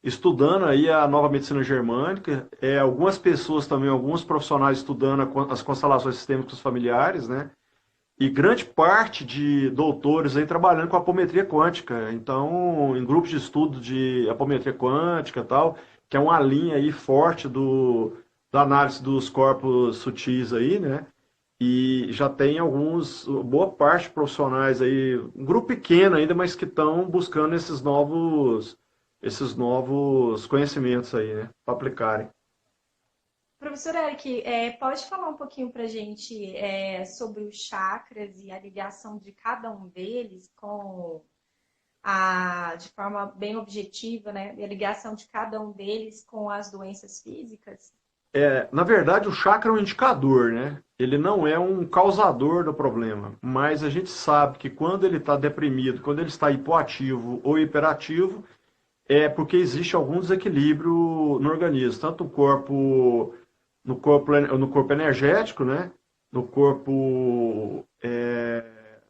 estudando aí a nova medicina germânica, algumas pessoas também, alguns profissionais estudando as constelações sistêmicas familiares, né? E grande parte de doutores aí trabalhando com apometria quântica. Então, em grupos de estudo de apometria quântica e tal, que é uma linha aí forte da análise dos corpos sutis aí, né? E já tem boa parte de profissionais aí, um grupo pequeno ainda, mas que estão buscando esses novos conhecimentos aí, né? Para aplicarem. Professora Eric, pode falar um pouquinho para a gente sobre os chakras e a ligação de cada um deles de forma bem objetiva, né? A ligação de cada um deles com as doenças físicas? Na verdade, o chakra é um indicador, né? Ele não é um causador do problema, mas a gente sabe que quando ele está deprimido, quando ele está hipoativo ou hiperativo, é porque existe algum desequilíbrio no organismo, tanto no corpo energético, né? No corpo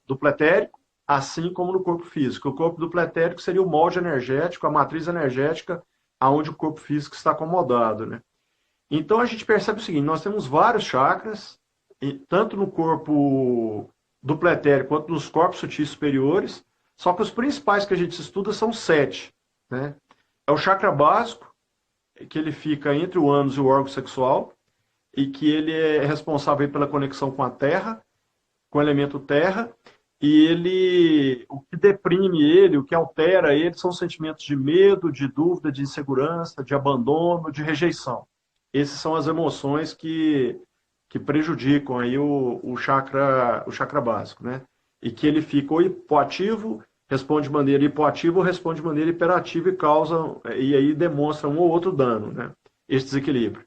dupletérico, assim como no corpo físico. O corpo dupletérico seria o molde energético, a matriz energética, aonde o corpo físico está acomodado, né? Então a gente percebe o seguinte: nós temos vários chakras, tanto no corpo dupletérico quanto nos corpos sutis superiores, só que os principais que a gente estuda são 7. Né? É o chakra básico, que ele fica entre o ânus e o órgão sexual, e que ele é responsável pela conexão com a terra, com o elemento terra, e o que deprime ele, o que altera ele, são sentimentos de medo, de dúvida, de insegurança, de abandono, de rejeição. Essas são as emoções que prejudicam aí o chakra básico, né? E que ele fica ou hipoativo, responde de maneira hipoativa ou responde de maneira hiperativa e aí demonstra um ou outro dano, né? Esse desequilíbrio.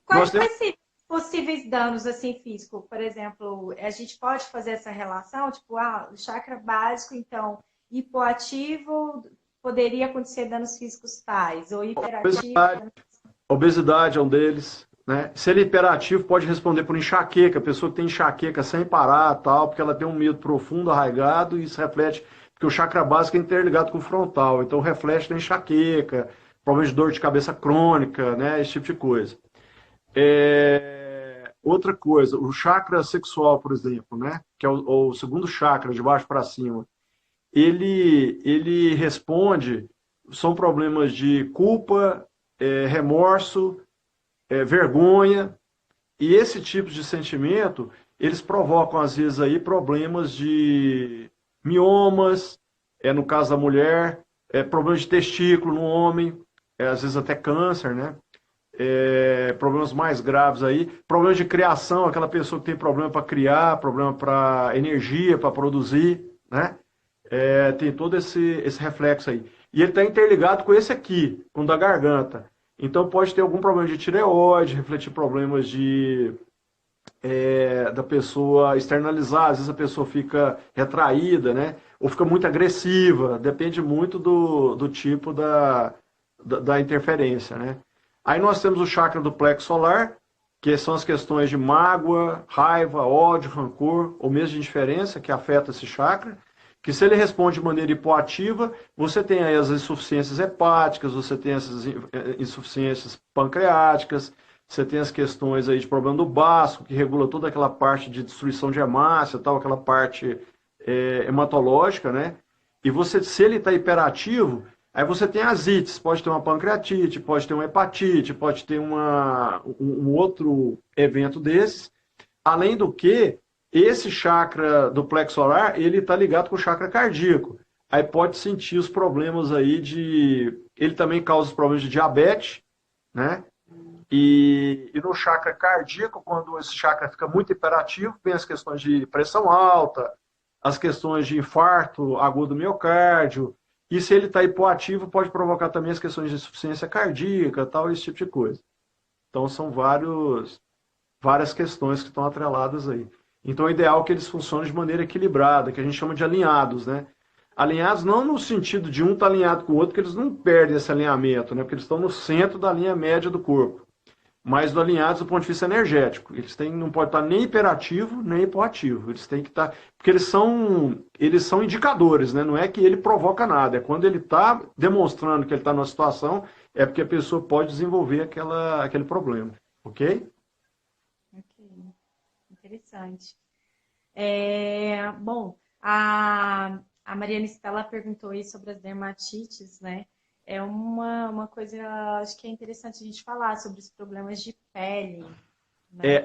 Quais Nós temos possíveis danos assim físicos? Por exemplo, a gente pode fazer essa relação, tipo, o chakra básico, então, hipoativo poderia acontecer danos físicos tais, ou hiperativo. Obesidade é um deles, né? Se ele é hiperativo, pode responder por enxaqueca, a pessoa que tem enxaqueca sem parar, tal, porque ela tem um medo profundo, arraigado, e isso reflete, porque o chakra básico é interligado com o frontal, então reflete na enxaqueca, problemas de dor de cabeça crônica, né? Esse tipo de coisa. Outra coisa, o chakra sexual, por exemplo, né? Que é o segundo chakra, de baixo para cima, ele responde, são problemas de culpa, remorso, vergonha, e esse tipo de sentimento, eles provocam, às vezes, aí, problemas de miomas, no caso da mulher, problemas de testículo no homem, às vezes até câncer, né? Problemas mais graves aí, problemas de criação, aquela pessoa que tem problema para criar, problema para energia, para produzir, né? Tem todo esse reflexo aí. E ele está interligado com esse aqui, com o da garganta. Então pode ter algum problema de tireoide, refletir problemas da pessoa externalizar, às vezes a pessoa fica retraída, né? Ou fica muito agressiva, depende muito do tipo da interferência, né? Aí nós temos o chakra do plexo solar, que são as questões de mágoa, raiva, ódio, rancor, ou mesmo de indiferença, que afeta esse chakra, que se ele responde de maneira hipoativa, você tem aí as insuficiências hepáticas, você tem essas insuficiências pancreáticas, você tem as questões aí de problema do baço, que regula toda aquela parte de destruição de hemácia, tal, aquela parte hematológica, né? E você, se ele está hiperativo, aí você tem asites, pode ter uma pancreatite, pode ter uma hepatite, pode ter um outro evento desses. Além do que, esse chakra do plexo solar, ele está ligado com o chakra cardíaco. Aí pode sentir os problemas aí de... Ele também causa os problemas de diabetes, né? E no chakra cardíaco, quando esse chakra fica muito hiperativo, vem as questões de pressão alta, as questões de infarto agudo do miocárdio. E se ele está hipoativo, pode provocar também as questões de insuficiência cardíaca, tal, esse tipo de coisa. Então são várias questões que estão atreladas aí. Então é ideal que eles funcionem de maneira equilibrada, que a gente chama de alinhados, né? Alinhados não no sentido de um estar alinhado com o outro, que eles não perdem esse alinhamento, né? Porque eles estão no centro da linha média do corpo. Mas do alinhados do ponto de vista energético. Não pode estar nem hiperativo, nem hipoativo. Eles têm que estar... Porque eles são indicadores, né? Não é que ele provoca nada. É quando ele está demonstrando que ele está numa situação, é porque a pessoa pode desenvolver aquele problema. Ok? Ok. Interessante. Bom, a Mariana Stella perguntou aí sobre as dermatites, né? É uma coisa, acho que é interessante a gente falar sobre os problemas de pele. Né?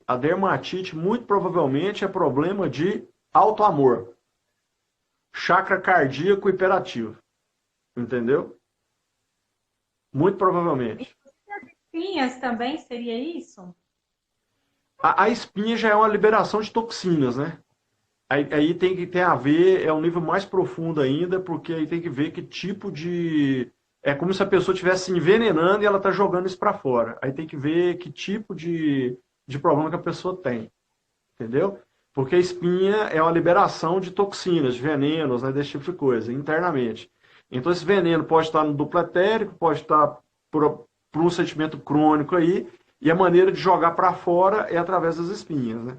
A dermatite muito provavelmente é problema de autoamor. Chakra cardíaco hiperativo. Entendeu? Muito provavelmente. E as espinhas também seria isso? A espinha já é uma liberação de toxinas, né? Aí tem a ver, é um nível mais profundo ainda, porque aí tem que ver que tipo de... É como se a pessoa estivesse se envenenando e ela está jogando isso para fora. Aí tem que ver que tipo de problema que a pessoa tem. Entendeu? Porque a espinha é uma liberação de toxinas, de venenos, né, desse tipo de coisa, internamente. Então esse veneno pode estar no duplo etérico, pode estar por um sentimento crônico aí, e a maneira de jogar para fora é através das espinhas, né?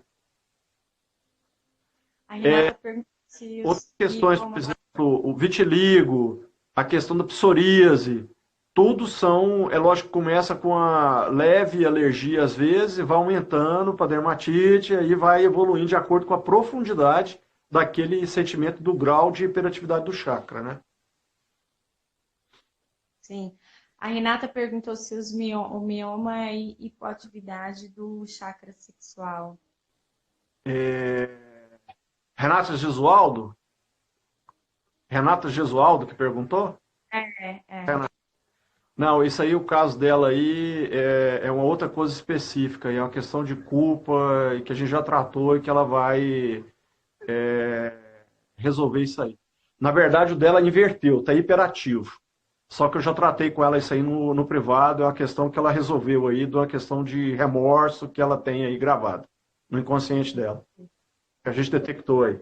A Renata pergunta se outras questões, por exemplo, o vitiligo, a questão da psoríase, tudo são, é lógico que começa com a leve alergia às vezes, e vai aumentando para dermatite, e aí vai evoluindo de acordo com a profundidade daquele sentimento do grau de hiperatividade do chakra, né? Sim. A Renata perguntou se o mioma é hipoatividade do chakra sexual. Renata Gesualdo? Renata Gesualdo que perguntou? Renata. Não, isso aí, o caso dela aí é uma outra coisa específica, é uma questão de culpa e que a gente já tratou e que ela vai resolver isso aí. Na verdade, o dela inverteu, tá hiperativo. Só que eu já tratei com ela isso aí no privado, é uma questão que ela resolveu aí, de uma questão de remorso que ela tem aí gravado no inconsciente dela. Que a gente detectou aí.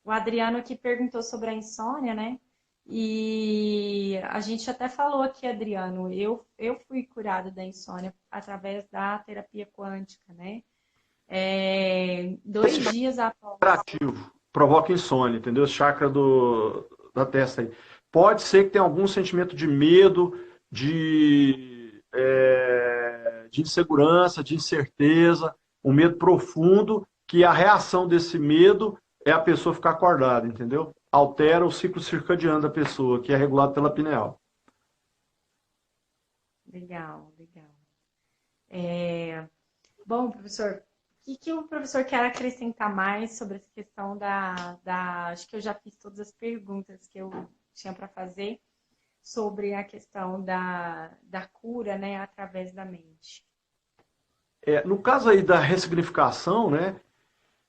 O Adriano aqui perguntou sobre a insônia, né? E a gente até falou aqui, Adriano, eu fui curada da insônia através da terapia quântica, né? 2 dias após. Ativo, provoca insônia, entendeu? Esse chakra da testa aí. Pode ser que tenha algum sentimento de medo, de insegurança, de incerteza, um medo profundo, que a reação desse medo é a pessoa ficar acordada, entendeu? Altera o ciclo circadiano da pessoa, que é regulado pela pineal. Legal, legal. Bom, professor, o que o professor quer acrescentar mais sobre essa questão acho que eu já fiz todas as perguntas que eu tinha para fazer sobre a questão da cura, né, através da mente. No caso aí da ressignificação, né?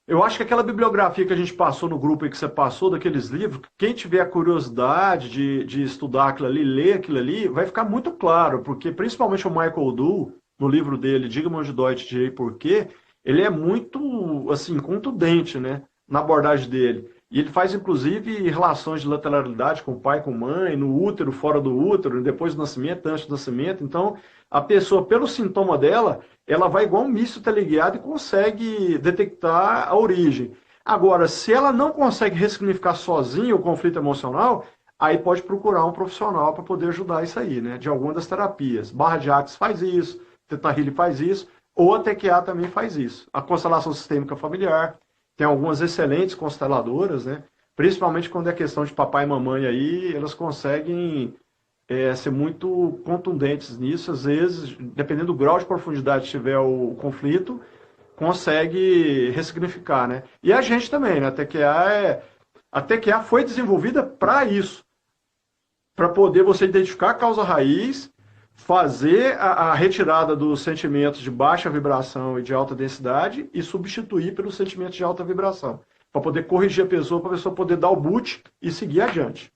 Eu acho que aquela bibliografia que a gente passou no grupo aí que você passou, daqueles livros, quem tiver a curiosidade de estudar aquilo ali, ler aquilo ali, vai ficar muito claro, porque principalmente o Michael Due, no livro dele, Diga-me onde dói, te direi por quê, ele é muito, assim, contundente, né, na abordagem dele. E ele faz, inclusive, relações de lateralidade com o pai, com a mãe, no útero, fora do útero, depois do nascimento, antes do nascimento. Então, a pessoa, pelo sintoma dela, ela vai igual um míssil teleguiado e consegue detectar a origem. Agora, se ela não consegue ressignificar sozinha o conflito emocional, aí pode procurar um profissional para poder ajudar isso aí, né? De alguma das terapias. Barra de Axis faz isso, Theta Healing faz isso, ou a TQA também faz isso. A constelação sistêmica familiar, tem algumas excelentes consteladoras, né? Principalmente quando é questão de papai e mamãe aí, elas conseguem ser muito contundentes nisso. Às vezes, dependendo do grau de profundidade que tiver o conflito, consegue ressignificar, né? E a gente também, né? A TQA foi desenvolvida para isso, para poder você identificar a causa raiz, fazer a retirada dos sentimentos de baixa vibração e de alta densidade e substituir pelos sentimentos de alta vibração, para poder corrigir a pessoa, para a pessoa poder dar o boot e seguir adiante.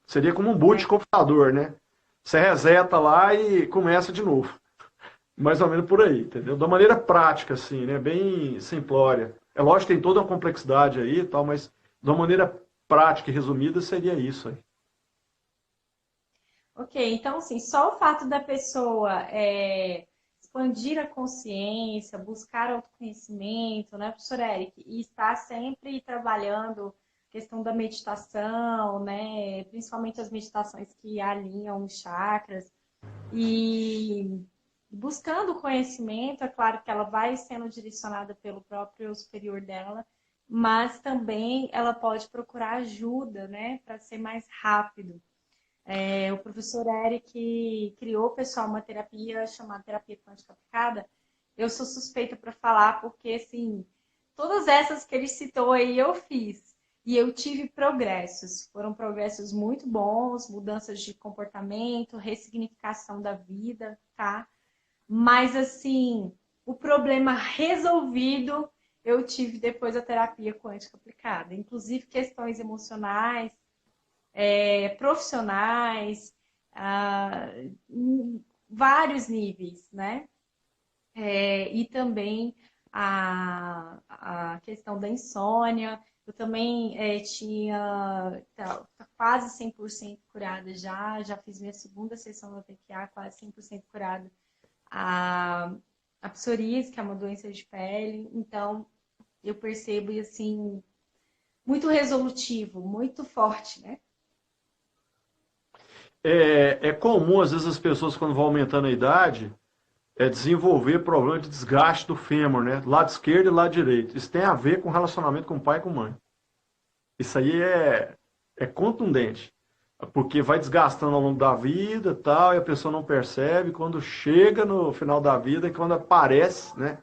Seria como um boot de computador, né? Você reseta lá e começa de novo. Mais ou menos por aí, entendeu? Da maneira prática, assim, né? Bem simplória. É lógico que tem toda uma complexidade aí e tal, mas de uma maneira prática e resumida seria isso aí. Ok, então, assim, só o fato da pessoa expandir a consciência, buscar autoconhecimento, né, professor Eric, e estar sempre trabalhando a questão da meditação, né, principalmente as meditações que alinham os chakras, e buscando conhecimento, é claro que ela vai sendo direcionada pelo próprio superior dela, mas também ela pode procurar ajuda, né, para ser mais rápido. O professor Eric criou, pessoal, uma terapia chamada terapia quântica aplicada. Eu sou suspeita para falar, porque, assim, todas essas que ele citou aí eu fiz. E eu tive progressos. Foram progressos muito bons, mudanças de comportamento, ressignificação da vida, tá? Mas, assim, o problema resolvido eu tive depois da terapia quântica aplicada. Inclusive questões emocionais, profissionais, em vários níveis, né? E também a questão da insônia. Eu também tá quase 100% curada já fiz minha segunda sessão da TQA, quase 100% curada. A, a psoríase, que é uma doença de pele, então eu percebo, assim, muito resolutivo, muito forte, né? É comum, às vezes, as pessoas, quando vão aumentando a idade, desenvolver problema de desgaste do fêmur, né? Lado esquerdo e lado direito. Isso tem a ver com relacionamento com pai e com mãe. Isso aí é contundente, porque vai desgastando ao longo da vida e tal, e a pessoa não percebe, quando chega no final da vida, e quando aparece, né?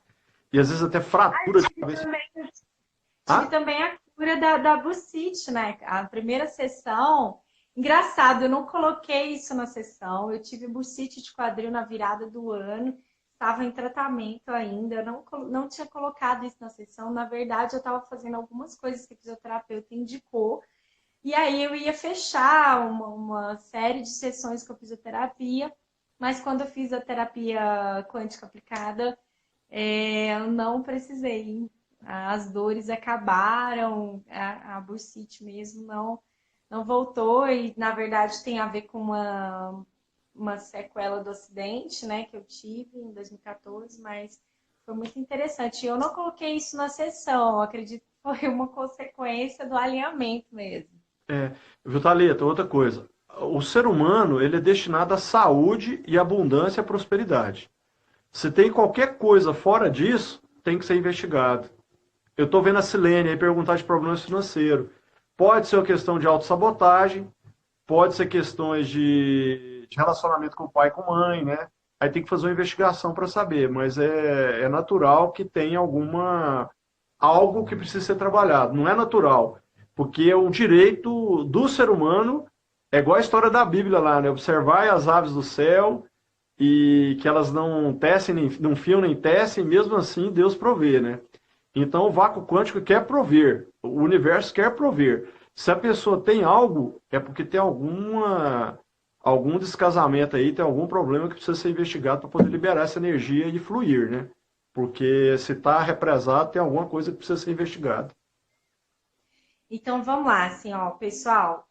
E às vezes até fratura de cabeça. Tive Ah? também a cura da bursite, né? A primeira sessão. Engraçado, eu não coloquei isso na sessão. Eu tive bursite de quadril na virada do ano. Estava em tratamento ainda. Eu não tinha colocado isso na sessão. Na verdade, eu estava fazendo algumas coisas que o fisioterapeuta indicou. E aí eu ia fechar uma série de sessões com a fisioterapia. Mas quando eu fiz a terapia quântica aplicada, eu não precisei. As dores acabaram, a bursite mesmo não voltou e, na verdade, tem a ver com uma sequela do acidente, né, que eu tive em 2014, mas foi muito interessante. Eu não coloquei isso na sessão, eu acredito que foi uma consequência do alinhamento mesmo. Viu, Thalita, outra coisa. O ser humano, ele é destinado à saúde e abundância e prosperidade. Se tem qualquer coisa fora disso, tem que ser investigado. Eu estou vendo a Silene aí perguntar de problemas financeiros. Pode ser uma questão de autossabotagem, pode ser questões de relacionamento com o pai e com a mãe, né? Aí tem que fazer uma investigação para saber, mas é natural que tenha algo que precisa ser trabalhado. Não é natural, porque é um direito do ser humano, é igual a história da Bíblia lá, né? Observar as aves do céu e que elas não tecem, não fiam nem tecem, mesmo assim Deus provê, né? Então o vácuo quântico quer prover, o universo quer prover. Se a pessoa tem algo, é porque tem algum descasamento aí, tem algum problema que precisa ser investigado para poder liberar essa energia e fluir, né? Porque se está represado, tem alguma coisa que precisa ser investigada. Então vamos lá, assim, ó, pessoal,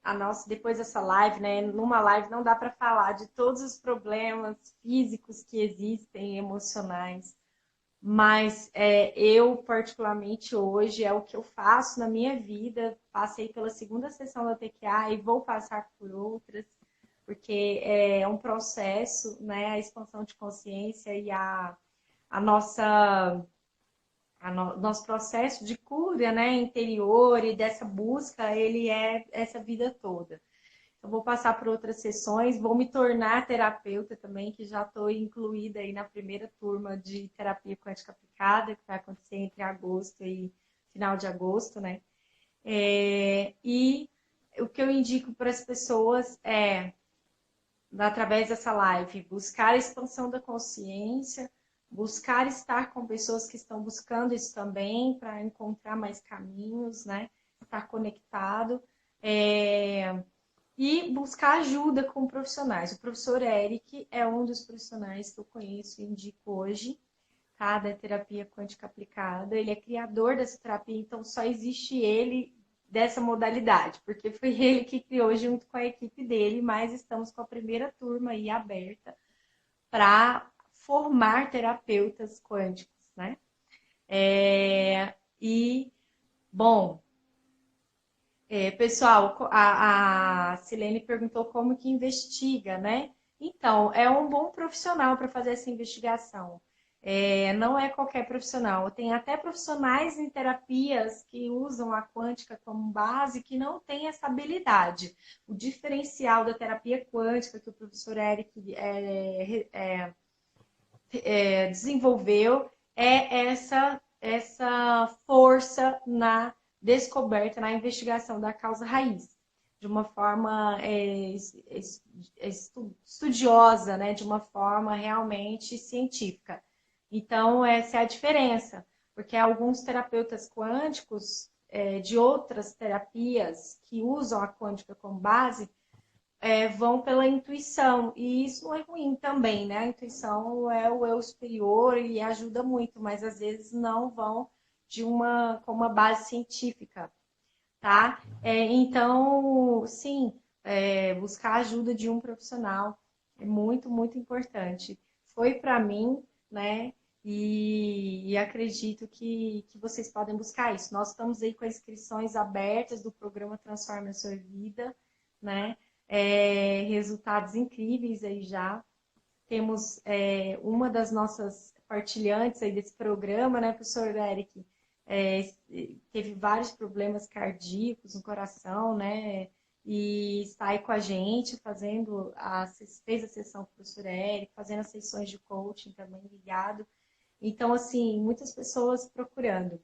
a nossa depois dessa live, né? Numa live não dá para falar de todos os problemas físicos que existem, emocionais, mas eu particularmente hoje é o que eu faço na minha vida. Passei pela segunda sessão da TQA e vou passar por outras, porque é um processo, né? A expansão de consciência e a nossa nosso processo de cura, né, interior e dessa busca, ele é essa vida toda. Eu vou passar por outras sessões, vou me tornar terapeuta também, que já estou incluída aí na primeira turma de terapia quântica aplicada, que vai acontecer entre agosto e final de agosto, né? E o que eu indico para as pessoas é, através dessa live, buscar a expansão da consciência, buscar estar com pessoas que estão buscando isso também, para encontrar mais caminhos, né? Estar conectado. E buscar ajuda com profissionais. O professor Eric é um dos profissionais que eu conheço e indico hoje, tá? Da terapia quântica aplicada. Ele é criador dessa terapia, então só existe ele dessa modalidade, porque foi ele que criou junto com a equipe dele, mas estamos com a primeira turma aí aberta para formar terapeutas quânticos, né? Bom, pessoal, a Silene perguntou como que investiga, né? Então, é um bom profissional para fazer essa investigação. Não é qualquer profissional. Tem até profissionais em terapias que usam a quântica como base que não tem essa habilidade. O diferencial da terapia quântica que o professor Eric desenvolveu é essa força na descoberta, na investigação da causa raiz, de uma forma estudiosa, né? De uma forma realmente científica. Então, essa é a diferença, porque alguns terapeutas quânticos de outras terapias que usam a quântica como base vão pela intuição, e isso não é ruim também, né? A intuição é o eu superior e ajuda muito, mas às vezes não vão com uma base científica, tá? Então, sim, buscar a ajuda de um profissional é muito, muito importante. Foi para mim, né? E acredito que vocês podem buscar isso. Nós estamos aí com as inscrições abertas do programa Transforme a Sua Vida, né? Resultados incríveis aí já. Temos uma das nossas partilhantes aí desse programa, né, professor Eric? Teve vários problemas cardíacos no coração, né? E está aí com a gente, fez a sessão com o professor Eric, fazendo as sessões de coaching também ligado. Então, assim, muitas pessoas procurando.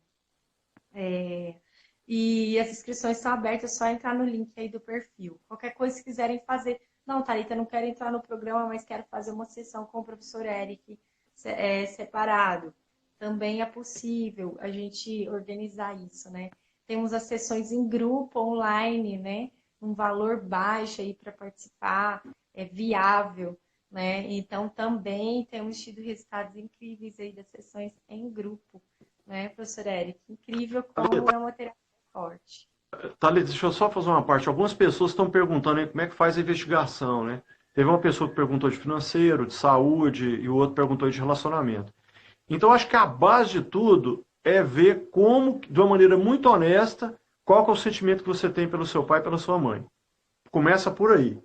E as inscrições estão abertas, é só entrar no link aí do perfil. Qualquer coisa, se quiserem fazer. Não, Thalita, não quero entrar no programa, mas quero fazer uma sessão com o professor Eric separado. Também é possível a gente organizar isso, né? Temos as sessões em grupo, online, né? Um valor baixo aí para participar, é viável, né? Então, também temos tido resultados incríveis aí das sessões em grupo, né, professor Eric? Incrível como é uma terapia forte. Thalita, deixa eu só fazer uma parte. Algumas pessoas estão perguntando aí como é que faz a investigação, né? Teve uma pessoa que perguntou de financeiro, de saúde, e o outro perguntou de relacionamento. Então, acho que a base de tudo é ver como, de uma maneira muito honesta, qual que é o sentimento que você tem pelo seu pai e pela sua mãe. Começa por aí,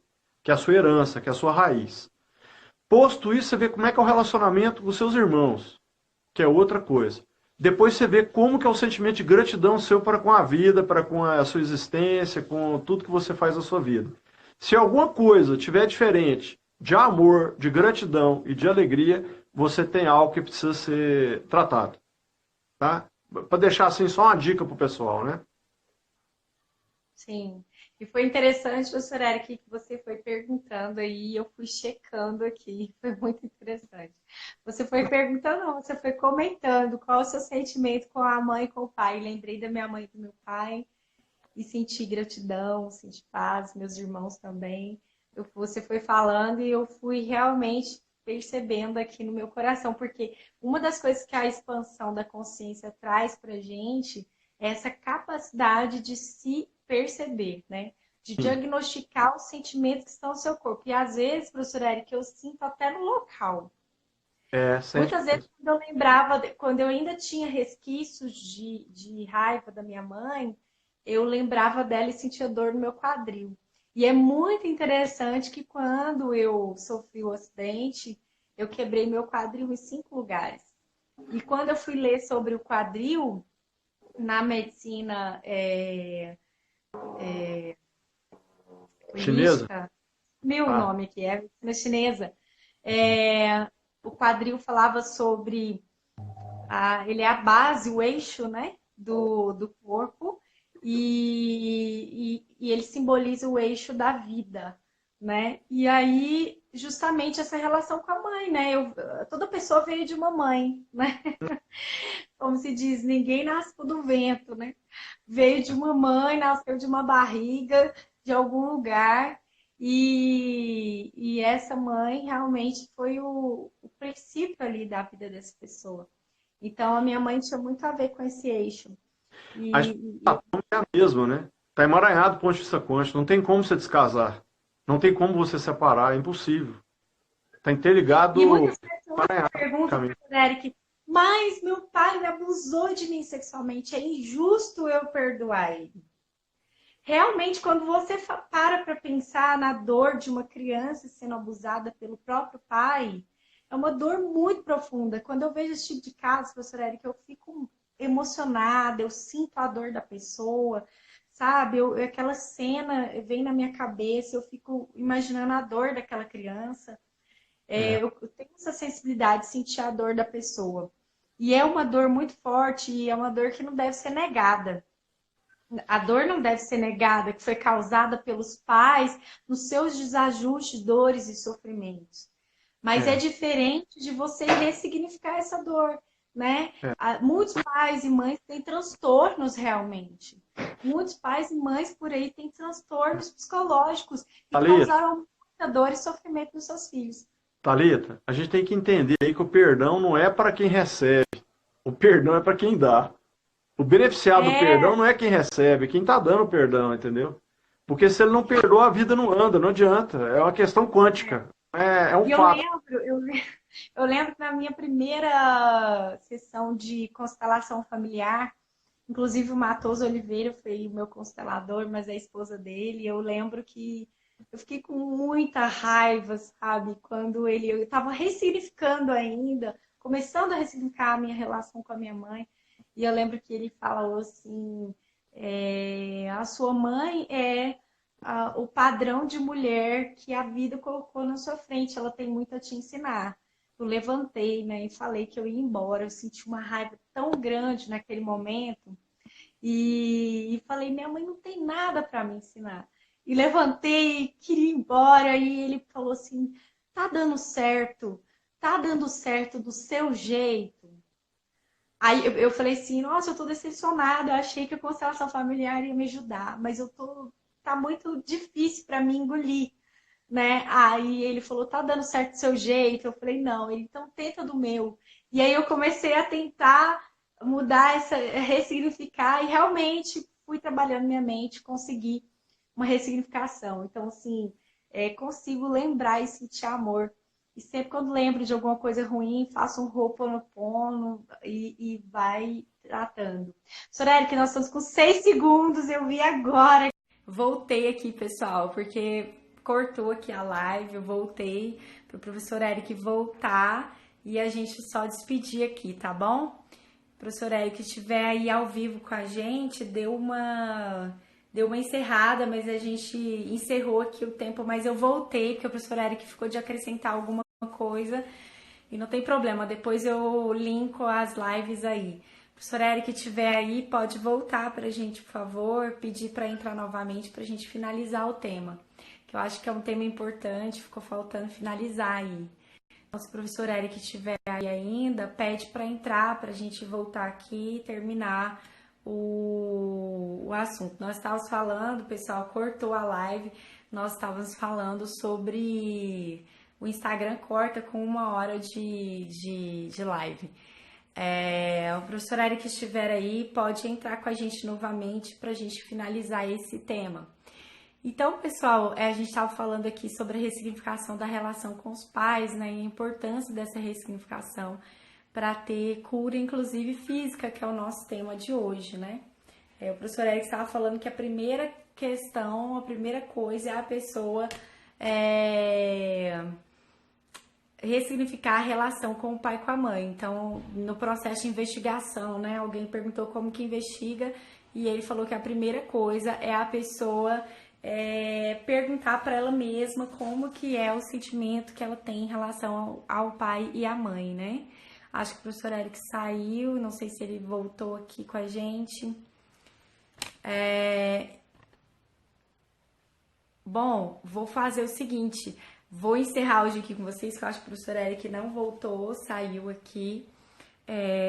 que é a sua herança, que é a sua raiz. Posto isso, você vê como é que é o relacionamento com os seus irmãos, que é outra coisa. Depois você vê como que é o sentimento de gratidão seu para com a vida, para com a sua existência, com tudo que você faz na sua vida. Se alguma coisa tiver diferente de amor, de gratidão e de alegria, você tem algo que precisa ser tratado, tá? Para deixar assim só uma dica pro pessoal, né? Sim. E foi interessante, professor Eric, que você foi perguntando aí, eu fui checando aqui, foi muito interessante. Você foi perguntando, não, você foi comentando qual é o seu sentimento com a mãe e com o pai. Lembrei da minha mãe e do meu pai e senti gratidão, senti paz, meus irmãos também. Você foi falando e eu fui realmente percebendo aqui no meu coração, porque uma das coisas que a expansão da consciência traz para gente é essa capacidade de se perceber, né? De Sim. diagnosticar os sentimentos que estão no seu corpo. E às vezes, professora Eric, eu sinto até no local. É, sente Muitas vezes, mesmo. quando eu lembrava, quando eu ainda tinha resquícios de raiva da minha mãe, eu lembrava dela e sentia dor no meu quadril. E é muito interessante que quando eu sofri o acidente, eu quebrei meu quadril em 5 lugares. E quando eu fui ler sobre o quadril, na medicina Chinesa? holística, meu Ah, nome aqui é medicina chinesa, o quadril falava sobre ele é a base, o eixo, né, do corpo, e ele simboliza o eixo da vida, né? E aí, justamente essa relação com a mãe, né? Toda pessoa veio de uma mãe, né? Como se diz, ninguém nasceu do vento, né? Veio de uma mãe, nasceu de uma barriga, de algum lugar, e essa mãe realmente foi o princípio ali da vida dessa pessoa. Então, a minha mãe tinha muito a ver com esse eixo. a E, explicação é a mesma, né? Tá emaranhado do ponto de vista quântico. Não tem como você descasar. Não tem como você separar. É impossível. Tá e interligado muitas pessoas perguntam, emaranhadamente. para Eric, mas meu pai abusou de mim sexualmente, é injusto eu perdoar ele. Realmente, quando você para pensar na dor de uma criança sendo abusada pelo próprio pai, é uma dor muito profunda. Quando eu vejo esse tipo de caso, professora Erika, eu fico emocionada, eu sinto a dor da pessoa, sabe? Aquela cena vem na minha cabeça, eu fico imaginando a dor daquela criança. É. Eu tenho essa sensibilidade de sentir a dor da pessoa. E é uma dor muito forte e é uma dor que não deve ser negada. A dor não deve ser negada, que foi causada pelos pais nos seus desajustes, dores e sofrimentos. Mas é É. diferente de você ressignificar essa dor, né? É. Muitos pais e mães têm transtornos realmente. Muitos pais e mães por aí têm transtornos psicológicos e Thalita, causaram muita dor e sofrimento nos seus filhos. Thalita, a gente tem que entender aí que o perdão não é para quem recebe. O perdão é para quem dá. O beneficiado do perdão É, não é quem recebe, é quem está dando o perdão, entendeu? Porque se ele não perdoa, a vida não anda, não adianta. É uma questão quântica. É um e fato. eu lembro que na minha primeira sessão de constelação familiar, inclusive o Matoso Oliveira foi o meu constelador, mas é a esposa dele. Eu lembro que eu fiquei com muita raiva, sabe? Quando eu estava ressignificando ainda, começando a ressignificar a minha relação com a minha mãe. E eu lembro que ele falou assim: a sua mãe é o padrão de mulher que a vida colocou na sua frente, ela tem muito a te ensinar. Eu levantei, né, e falei que eu ia embora. Eu senti uma raiva tão grande naquele momento e falei, minha mãe não tem nada para me ensinar. E levantei, queria ir embora, e ele falou assim, tá dando certo do seu jeito. Aí eu falei assim, nossa, eu tô decepcionada, eu achei que a constelação familiar ia me ajudar, mas tá muito difícil para mim engolir, né? Aí ele falou, tá dando certo do seu jeito. Eu falei, não, ele então tenta do meu. E aí eu comecei a tentar mudar ressignificar, e realmente fui trabalhando minha mente, consegui uma ressignificação. Então, assim, consigo lembrar e sentir amor. E sempre quando lembro de alguma coisa ruim, faço um Ho'oponopono e vai tratando. Soraya, nós estamos com 6 segundos, eu vi agora. Voltei aqui, pessoal, porque cortou aqui a live, eu voltei para o professor Eric voltar e a gente só despedir aqui, tá bom? Professor Eric, que estiver aí ao vivo com a gente, deu uma encerrada, mas a gente encerrou aqui o tempo, mas eu voltei, porque o professor Eric ficou de acrescentar alguma coisa e não tem problema, depois eu linko as lives aí. Professor Eric, que estiver aí, pode voltar para a gente, por favor, pedir para entrar novamente para a gente finalizar o tema, que eu acho que é um tema importante, ficou faltando finalizar aí. Então, se o professor Eric estiver aí ainda, pede para entrar, para a gente voltar aqui e terminar o assunto. Nós estávamos falando, o pessoal cortou a live, nós estávamos falando sobre o Instagram corta com 1 hora de live. O professor Eric que estiver aí pode entrar com a gente novamente para a gente finalizar esse tema. Então, pessoal, a gente estava falando aqui sobre a ressignificação da relação com os pais, né, e a importância dessa ressignificação para ter cura, inclusive física, que é o nosso tema de hoje, né? O professor Eric estava falando que a primeira questão, a primeira coisa é a pessoa ressignificar a relação com o pai e com a mãe. Então, no processo de investigação, né, alguém perguntou como que investiga e ele falou que a primeira coisa é a pessoa perguntar para ela mesma como que é o sentimento que ela tem em relação ao pai e à mãe, né? Acho que o professor Eric saiu, não sei se ele voltou aqui com a gente. Bom, vou fazer o seguinte, vou encerrar hoje aqui com vocês, que eu acho que o professor Eric não voltou, saiu aqui,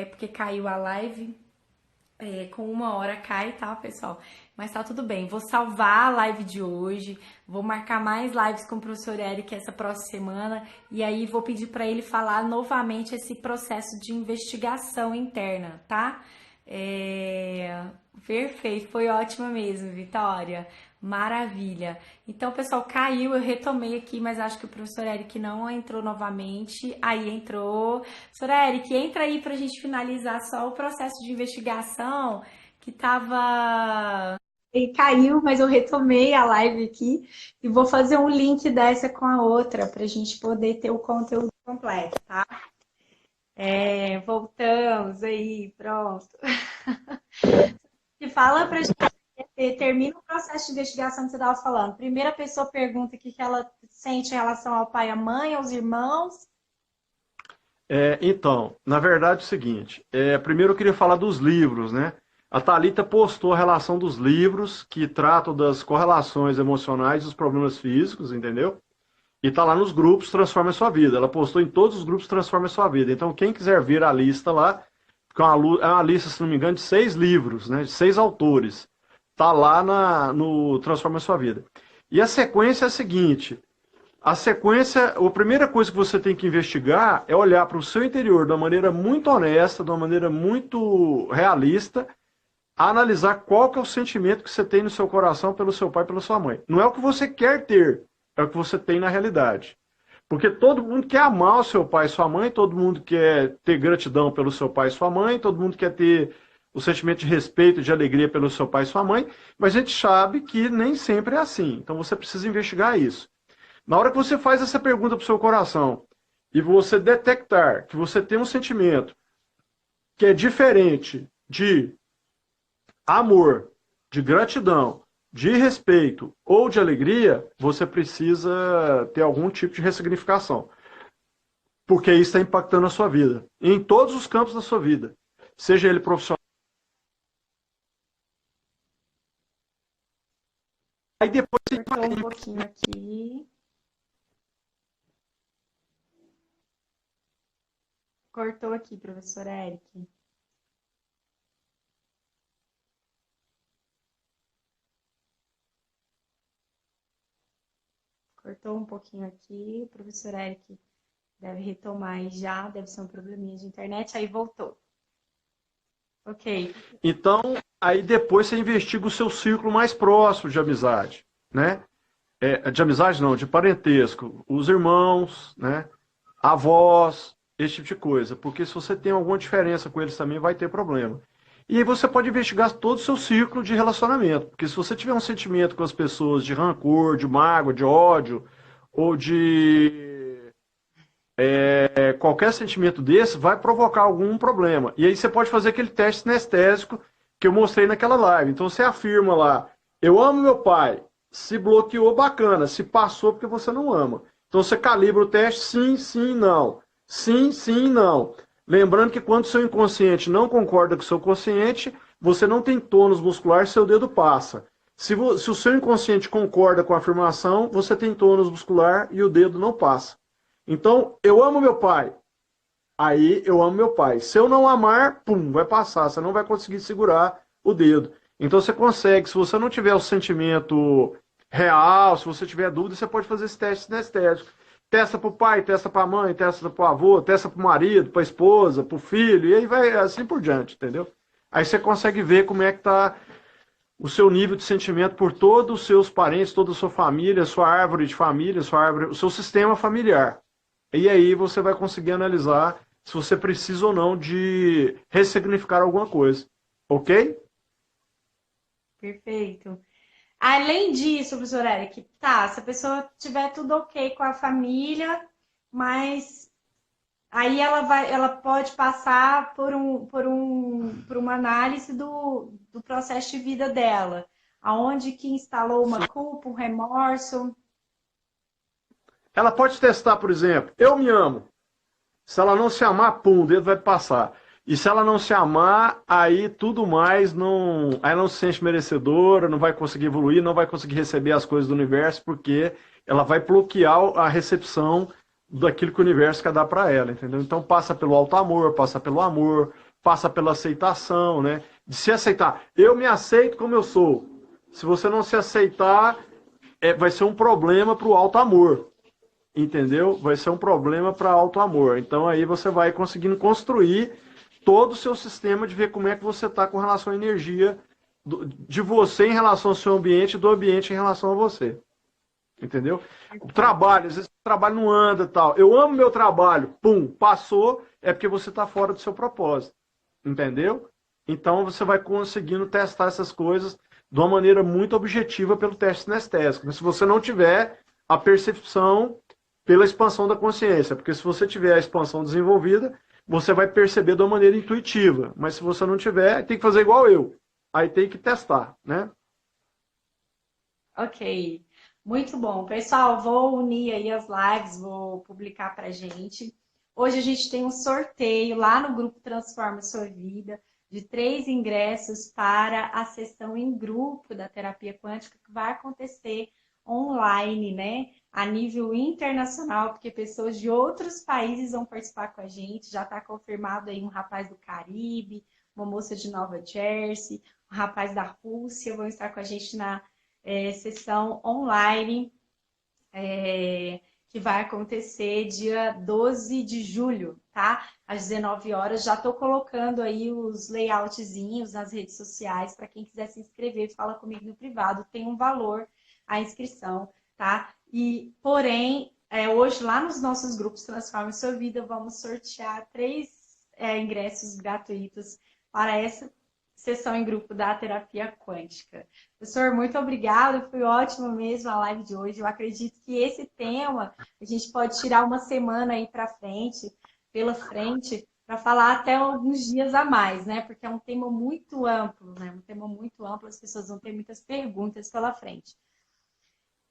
porque caiu a live. Com 1 hora cai, tá, pessoal? Mas tá tudo bem. Vou salvar a live de hoje, vou marcar mais lives com o professor Eric essa próxima semana e aí vou pedir para ele falar novamente esse processo de investigação interna, tá? Perfeito, foi ótima mesmo, Vitória. Maravilha. Então, pessoal, caiu, eu retomei aqui, mas acho que o professor Eric não entrou novamente. Aí entrou. Professor Eric, entra aí pra gente finalizar só o processo de investigação que tava. Ele caiu, mas eu retomei a live aqui e vou fazer um link dessa com a outra pra gente poder ter o conteúdo completo, tá? Voltamos aí, pronto. E fala pra gente, termina o processo de investigação que você estava falando. Primeira pessoa pergunta o que ela sente em relação ao pai, à mãe, aos irmãos. Então, na verdade é o seguinte, primeiro eu queria falar dos livros, né? A Thalita postou a relação dos livros que tratam das correlações emocionais e dos problemas físicos, entendeu? E tá lá nos grupos Transforma a Sua Vida. Ela postou em todos os grupos Transforma a Sua Vida. Então, quem quiser ver a lista lá, é uma lista, se não me engano, de 6 livros, né? De 6 autores. Tá lá no Transforma a Sua Vida. E a sequência é a seguinte. A primeira coisa que você tem que investigar é olhar para o seu interior de uma maneira muito honesta, de uma maneira muito realista, analisar qual que é o sentimento que você tem no seu coração pelo seu pai e pela sua mãe. Não é o que você quer ter, é o que você tem na realidade. Porque todo mundo quer amar o seu pai e sua mãe, todo mundo quer ter gratidão pelo seu pai e sua mãe, todo mundo quer ter o sentimento de respeito, de alegria pelo seu pai e sua mãe, mas a gente sabe que nem sempre é assim. Então você precisa investigar isso. Na hora que você faz essa pergunta para o seu coração e você detectar que você tem um sentimento que é diferente de amor, de gratidão, de respeito ou de alegria, você precisa ter algum tipo de ressignificação. Porque isso está impactando a sua vida. Em todos os campos da sua vida. Seja ele profissional. Aí depois você Cortou um pouquinho aqui. Cortou aqui, professor Eric. Cortou um pouquinho aqui, o professor Eric deve retomar e já, deve ser um probleminha de internet, aí voltou. Ok. Então, Aí depois você investiga o seu círculo mais próximo de amizade, né? De amizade não, de parentesco. Os irmãos, né? Avós, esse tipo de coisa. Porque se você tem alguma diferença com eles também, vai ter problema. E aí você pode investigar todo o seu círculo de relacionamento. Porque se você tiver um sentimento com as pessoas de rancor, de mágoa, de ódio, ou de qualquer sentimento desse, vai provocar algum problema. E aí você pode fazer aquele teste sinestésico que eu mostrei naquela live. Então você afirma lá, eu amo meu pai. Se bloqueou, bacana. Se passou, porque você não ama. Então você calibra o teste, sim, sim, não. Sim, sim, não. Lembrando que quando o seu inconsciente não concorda com o seu consciente, você não tem tônus muscular, seu dedo passa. Se o seu inconsciente concorda com a afirmação, você tem tônus muscular e o dedo não passa. Então, eu amo meu pai. Aí, eu amo meu pai. Se eu não amar, pum, vai passar. Você não vai conseguir segurar o dedo. Então, você consegue. Se você não tiver o sentimento real, se você tiver dúvida, você pode fazer esse teste sinestésico. Testa para o pai, testa para a mãe, testa para o avô, testa para o marido, para a esposa, para o filho, e aí vai assim por diante, entendeu? Aí você consegue ver como é que está o seu nível de sentimento por todos os seus parentes, toda a sua família, sua árvore de família, sua árvore, o seu sistema familiar. E aí você vai conseguir analisar se você precisa ou não de ressignificar alguma coisa. Ok? Perfeito. Além disso, professor Eric, tá, se a pessoa tiver tudo ok com a família, mas aí ela pode passar por uma análise do processo de vida dela, aonde que instalou uma culpa, um remorso. Ela pode testar, por exemplo, eu me amo. Se ela não se amar, pum, o dedo vai passar. E se ela não se amar, aí tudo mais não. Aí não se sente merecedora, não vai conseguir evoluir, não vai conseguir receber as coisas do universo, porque ela vai bloquear a recepção daquilo que o universo quer dar para ela, entendeu? Então passa pelo alto amor, passa pelo amor, passa pela aceitação, né? De se aceitar. Eu me aceito como eu sou. Se você não se aceitar, vai ser um problema para o alto amor. Entendeu? Vai ser um problema para alto amor. Então aí você vai conseguindo construir todo o seu sistema de ver como é que você está com relação à energia de você em relação ao seu ambiente e do ambiente em relação a você. Entendeu? O trabalho, às vezes o trabalho não anda e tal. Eu amo meu trabalho, pum, passou, é porque você está fora do seu propósito. Entendeu? Então você vai conseguindo testar essas coisas de uma maneira muito objetiva pelo teste sinestésico. Mas se você não tiver a percepção pela expansão da consciência, porque se você tiver a expansão desenvolvida, você vai perceber de uma maneira intuitiva, mas se você não tiver, tem que fazer igual eu, aí tem que testar, né? Ok, muito bom. Pessoal, vou unir aí as lives, vou publicar pra gente. Hoje a gente tem um sorteio lá no grupo Transforma Sua Vida, de 3 ingressos para a sessão em grupo da terapia quântica, que vai acontecer online, né? A nível internacional, porque pessoas de outros países vão participar com a gente. Já está confirmado aí um rapaz do Caribe, uma moça de Nova Jersey, um rapaz da Rússia vão estar com a gente na sessão online, que vai acontecer dia 12 de julho, tá? Às 19 horas. Já estou colocando aí os layoutzinhos nas redes sociais para quem quiser se inscrever, fala comigo no privado. Tem um valor a inscrição, tá? E, porém, hoje lá nos nossos grupos Transforme Sua Vida, vamos sortear 3 ingressos gratuitos para essa sessão em grupo da terapia quântica. Professor, muito obrigada, foi ótimo mesmo a live de hoje. Eu acredito que esse tema a gente pode tirar uma semana aí para frente, pela frente, para falar até alguns dias a mais, né? Porque é um tema muito amplo, né? Um tema muito amplo, as pessoas vão ter muitas perguntas pela frente.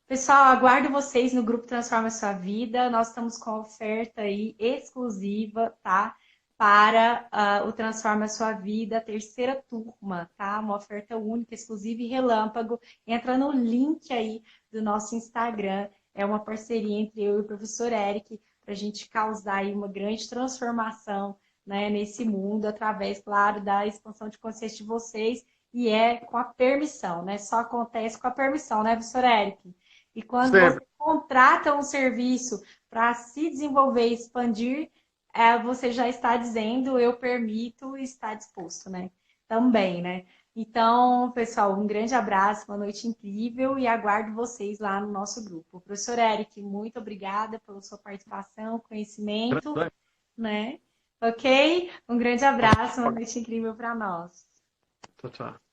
Pessoal, aguardo vocês no grupo Transforma Sua Vida. Nós estamos com oferta aí exclusiva, tá? Para o Transforma Sua Vida, terceira turma, tá? Uma oferta única, exclusiva e relâmpago. Entra no link aí do nosso Instagram. É uma parceria entre eu e o professor Eric para a gente causar aí uma grande transformação, né, nesse mundo, através, claro, da expansão de consciência de vocês. E com a permissão, né? Só acontece com a permissão, né, professor Eric? E quando Sempre. você contrata um serviço para se desenvolver e expandir, você já está dizendo, eu permito e está disposto, né? Também, né? Então, pessoal, um grande abraço, uma noite incrível e aguardo vocês lá no nosso grupo. Professor Eric, muito obrigada pela sua participação, conhecimento, né? Ok? Um grande abraço, uma noite incrível para nós. Tchau, tchau.